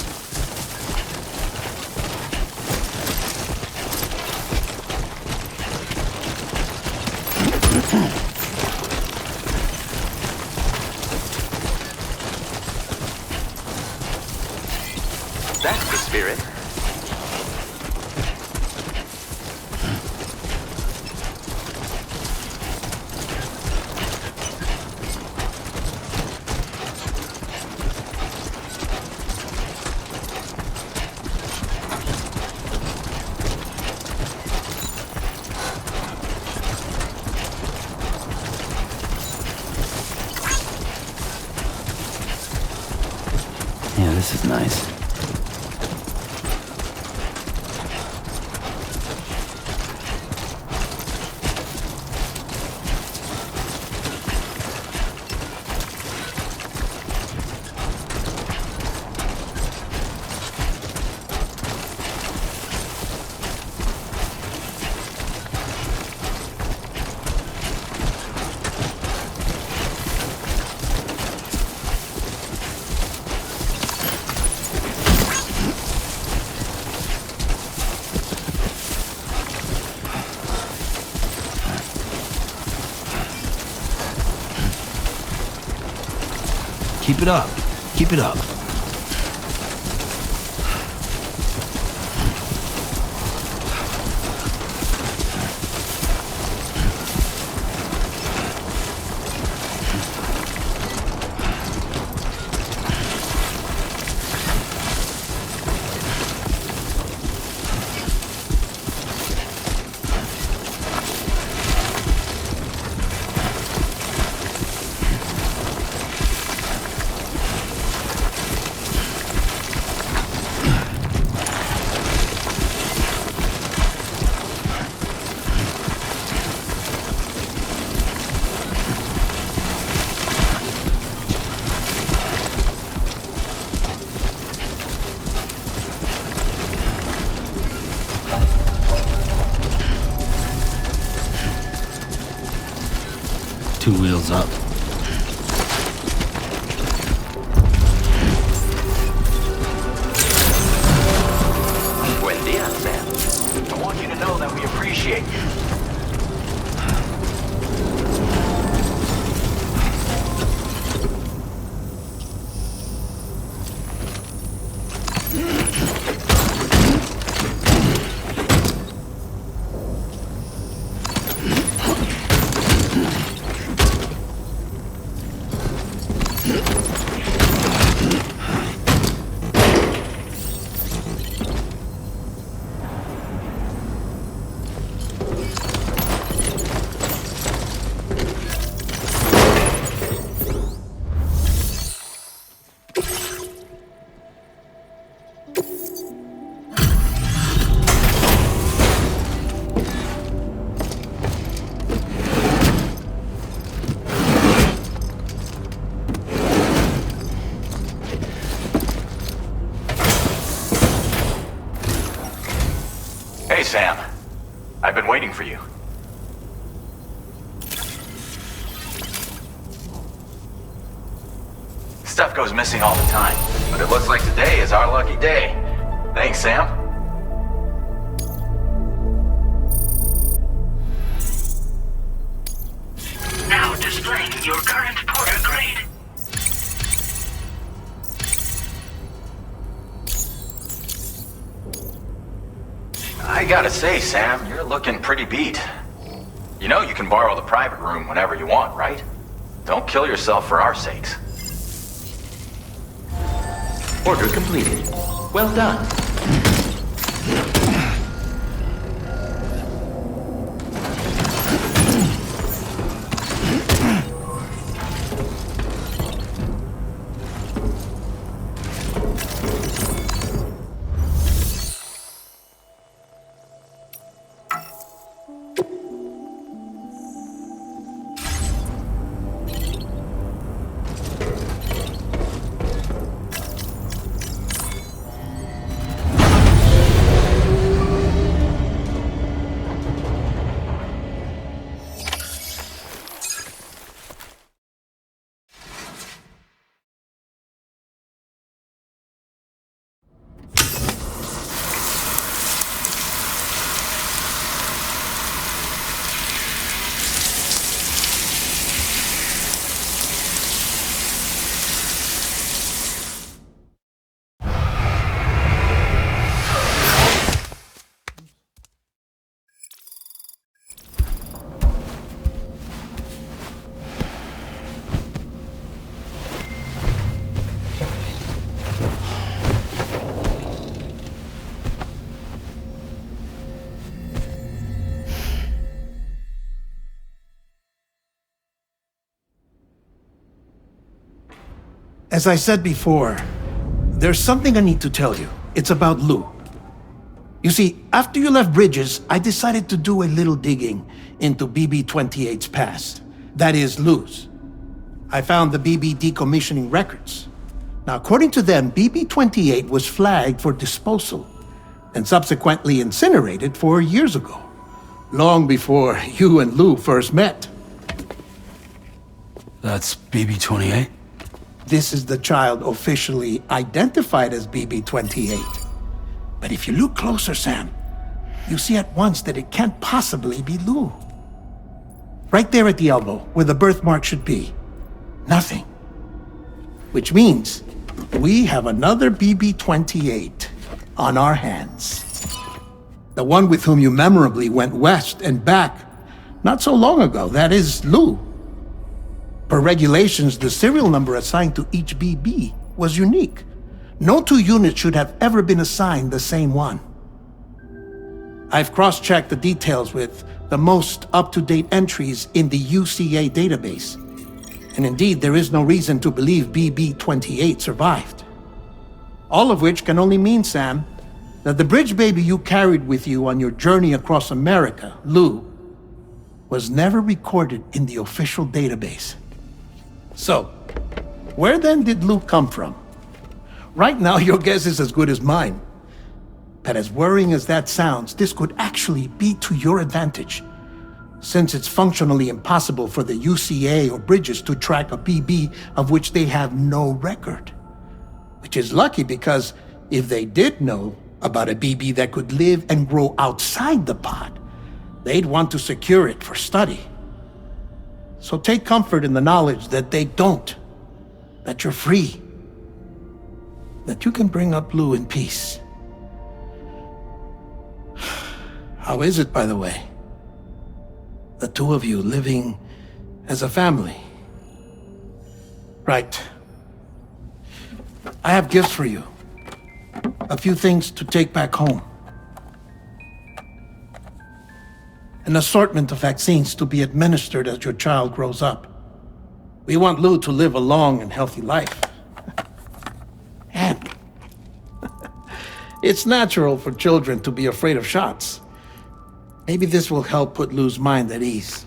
That's the spirit. this is nice. Keep it up. Keep it up. Two wheels up. Buen dia, Sam. I want you to know that we appreciate you. Hey, Sam. I've been waiting for you. Stuff goes missing all the time, but it looks like today is our lucky day. Thanks, Sam. Now displaying your current Porter grade. I gotta say, Sam, you're looking pretty beat. You know you can borrow the private room whenever you want, right? Don't kill yourself for our sakes. Order completed. Well done. As I said before, there's something I need to tell you. It's about Lou. You see, after you left Bridges, I decided to do a little digging into BB-28's past. That is, Lou's. I found the BB decommissioning records. Now, according to them, BB-28 was flagged for disposal and subsequently incinerated 4 years ago, long before you and Lou first met. That's BB-28? This is the child officially identified as BB-28. But if you look closer, Sam, you see at once that it can't possibly be Lou. Right there at the elbow, where the birthmark should be. Nothing. Which means we have another BB-28 on our hands. The one with whom you memorably went west and back not so long ago, that is Lou. Per regulations, the serial number assigned to each BB was unique. No two units should have ever been assigned the same one. I've cross-checked the details with the most up-to-date entries in the UCA database. And indeed, there is no reason to believe BB-28 survived. All of which can only mean, Sam, that the bridge baby you carried with you on your journey across America, Lou, was never recorded in the official database. So, where then did Lou come from? Right now, your guess is as good as mine. But as worrying as that sounds, this could actually be to your advantage, since it's functionally impossible for the UCA or Bridges to track a BB of which they have no record. Which is lucky, because if they did know about a BB that could live and grow outside the pod, they'd want to secure it for study. So take comfort in the knowledge that they don't, that you're free, that you can bring up Lou in peace. How is it, by the way? The two of you living as a family? Right. I have gifts for you. A few things to take back home. An assortment of vaccines to be administered as your child grows up. We want Lou to live a long and healthy life. And it's natural for children to be afraid of shots. Maybe this will help put Lou's mind at ease.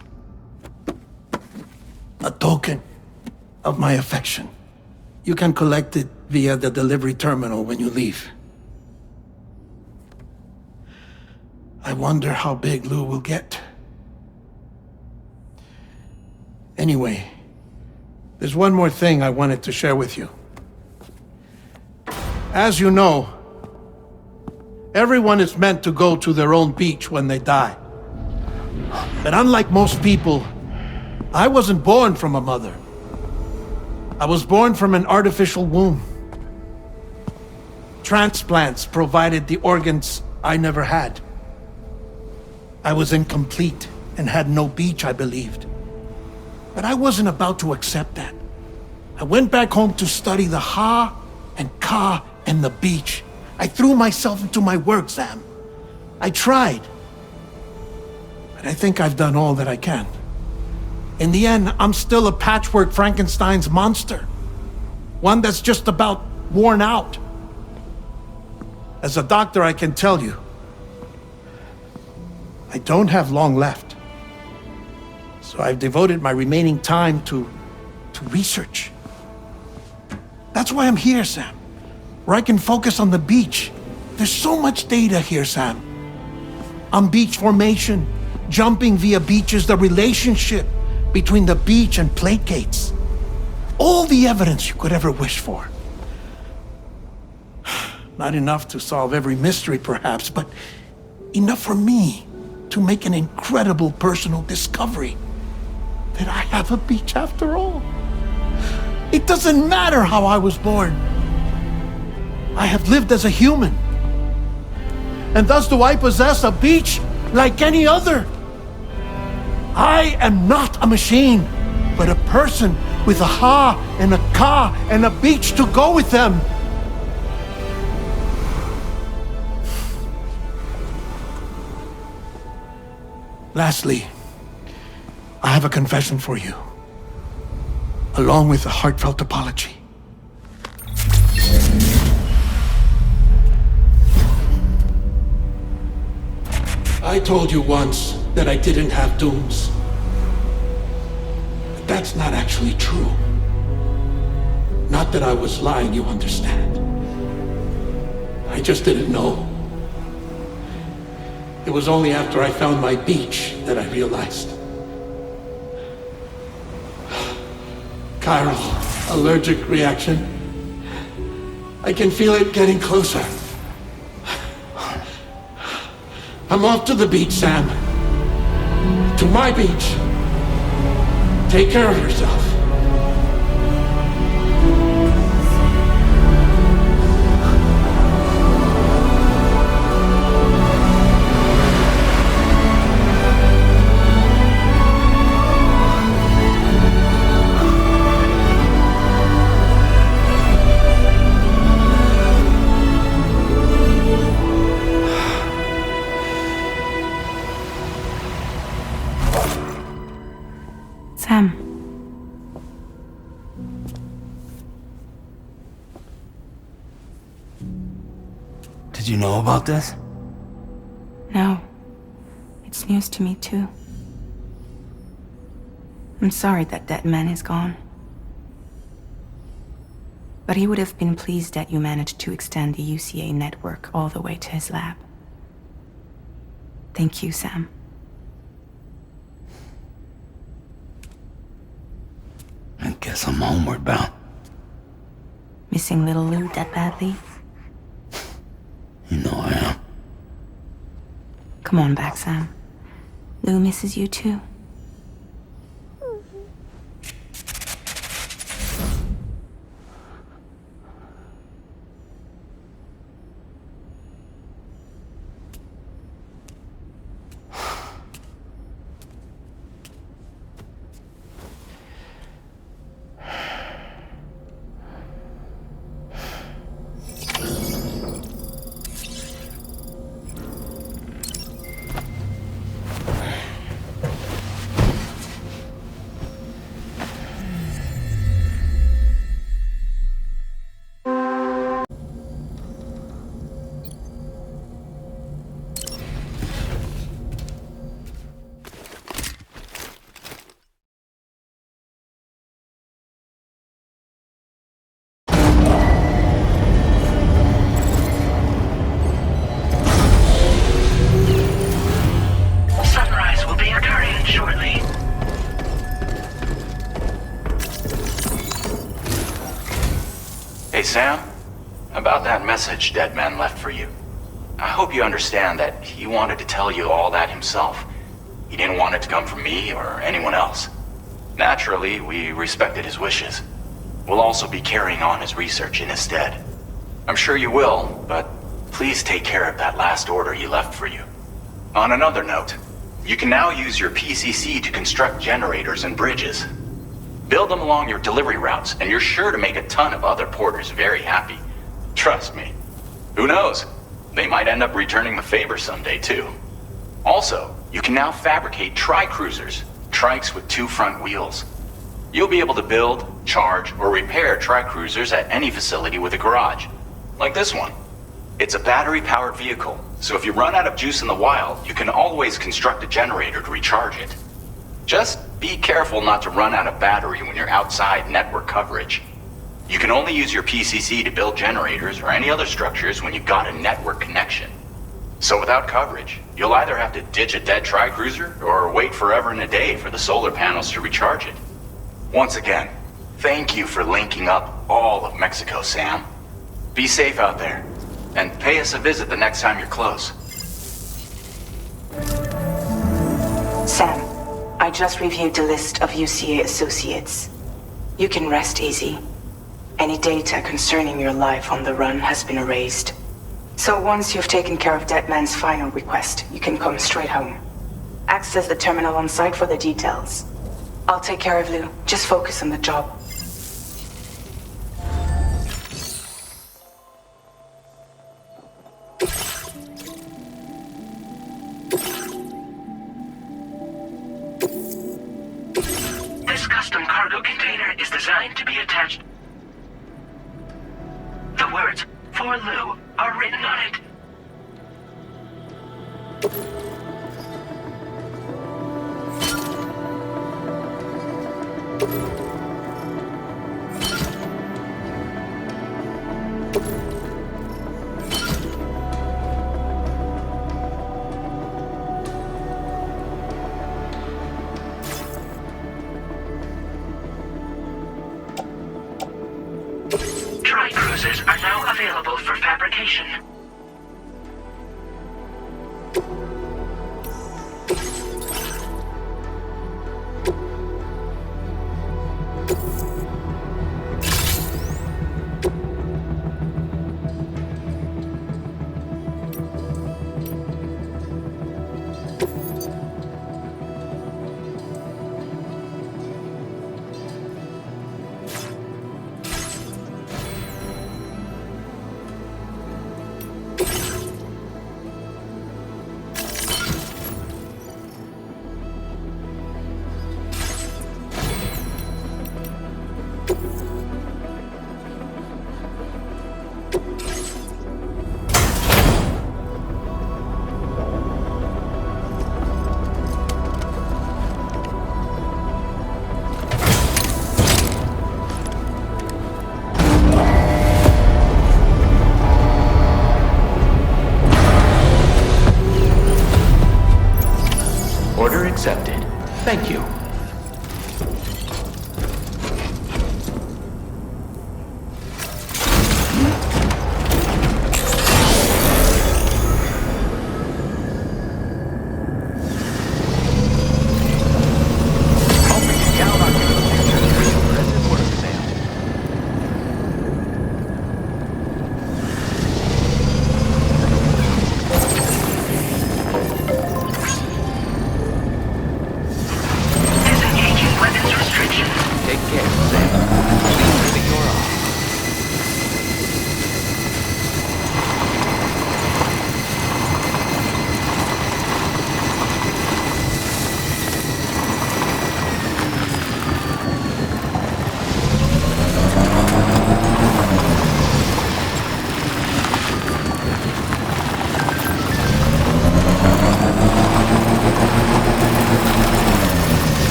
A token of my affection. You can collect it via the delivery terminal when you leave. I wonder how big Lou will get. Anyway, there's one more thing I wanted to share with you. As you know, everyone is meant to go to their own beach when they die. But unlike most people, I wasn't born from a mother. I was born from an artificial womb. Transplants provided the organs I never had. I was incomplete and had no beach, I believed. But I wasn't about to accept that. I went back home to study the Ha and Ka and the beach. I threw myself into my work, Sam. I tried. But I think I've done all that I can. In the end, I'm still a patchwork Frankenstein's monster. One that's just about worn out. As a doctor, I can tell you, I don't have long left. So I've devoted my remaining time to research. That's why I'm here, Sam. Where I can focus on the beach. There's so much data here, Sam. On beach formation, jumping via beaches, the relationship between the beach and plate gates. All the evidence you could ever wish for. Not enough to solve every mystery, perhaps, but enough for me to make an incredible personal discovery that I have a beach after all. It doesn't matter how I was born. I have lived as a human. And thus do I possess a beach like any other. I am not a machine, but a person with a Ha and a Ka and a beach to go with them. Lastly, I have a confession for you, along with a heartfelt apology. I told you once that I didn't have dooms. But that's not actually true. Not that I was lying, you understand. I just didn't know. It was only after I found my beach that I realized. Chiral allergic reaction. I can feel it getting closer. I'm off to the beach, Sam. To my beach. Take care of yourself. Sam. Did you know about this? No. It's news to me too. I'm sorry that that man is gone. But he would have been pleased that you managed to extend the UCA network all the way to his lab. Thank you, Sam. I guess I'm homeward bound. Missing little Lou that badly? You know I am. Come on back, Sam. Lou misses you too. Sunrise will be occurring shortly. Hey, Sam. About that message Deadman left for you. I hope you understand that he wanted to tell you all that himself. He didn't want it to come from me or anyone else. Naturally, we respected his wishes. We'll also be carrying on his research in his stead. I'm sure you will, but please take care of that last order he left for you. On another note, you can now use your PCC to construct generators and bridges. Build them along your delivery routes, and you're sure to make a ton of other porters very happy. Trust me. Who knows? They might end up returning the favor someday, too. Also, you can now fabricate tri-cruisers, trikes with 2 front wheels. You'll be able to build, charge, or repair tri-cruisers at any facility with a garage. Like this one. It's a battery-powered vehicle, so if you run out of juice in the wild, you can always construct a generator to recharge it. Just be careful not to run out of battery when you're outside network coverage. You can only use your PCC to build generators or any other structures when you've got a network connection. So without coverage, you'll either have to ditch a dead tri-cruiser or wait forever and a day for the solar panels to recharge it. Once again, thank you for linking up all of Mexico, Sam. Be safe out there, and pay us a visit the next time you're close. Sam, I just reviewed the list of UCA associates. You can rest easy. Any data concerning your life on the run has been erased. So once you've taken care of Deadman's final request, you can come straight home. Access the terminal on site for the details. I'll take care of Lou. Just focus on the job. This custom cargo container is designed to be attached. The words, "For Lou," are written on it. Tri-cruisers are now available for fabrication. Order accepted. Thank you.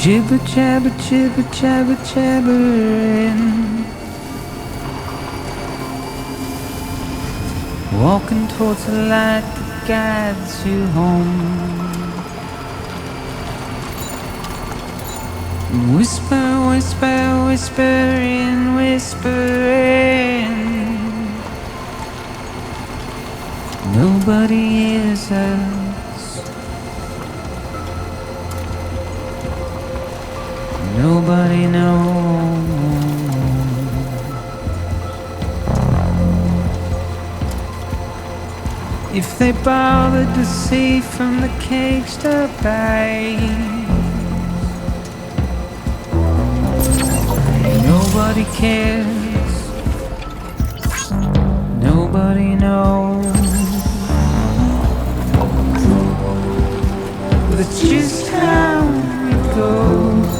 Jibber jabber, jibber jabber, jabbering. Walking towards the light that guides you home. Whisper, whisper, whispering, whispering. Nobody hears us. Nobody knows. If they bothered to see from the caged up eyes, nobody cares. Nobody knows. But it's just how it goes.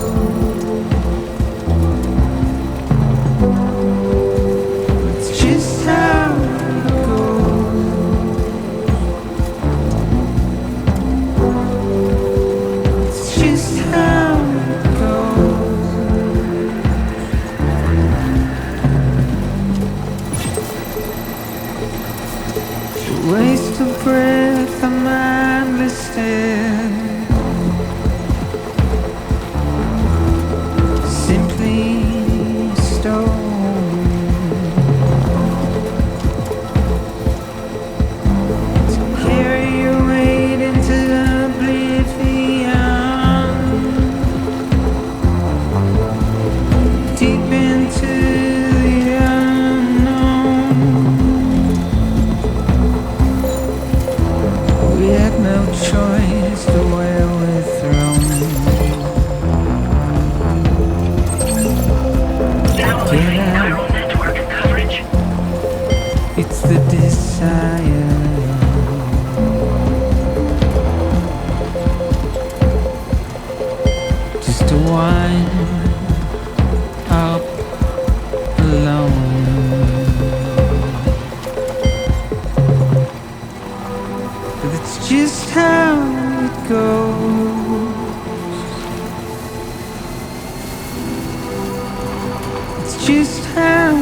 just how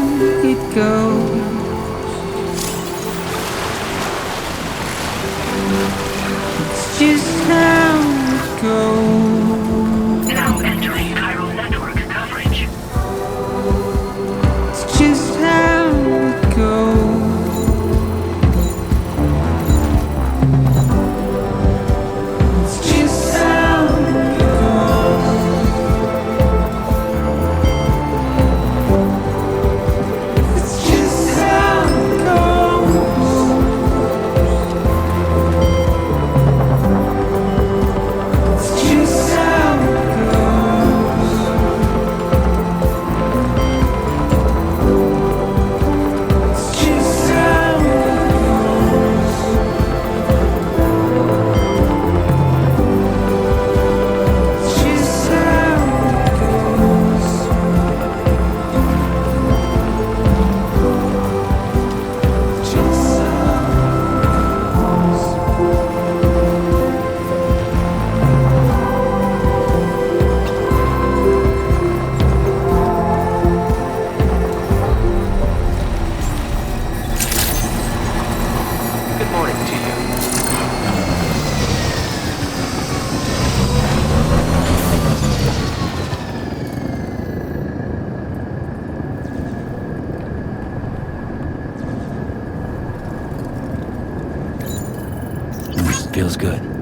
it goes. It's just how it goes. Now entering chiral network coverage. It's just how it goes. It's just how it goes. It's just how it goes. It's just how it goes. It's just how it goes. It's just how it goes. Just Good morning to you. Feels good.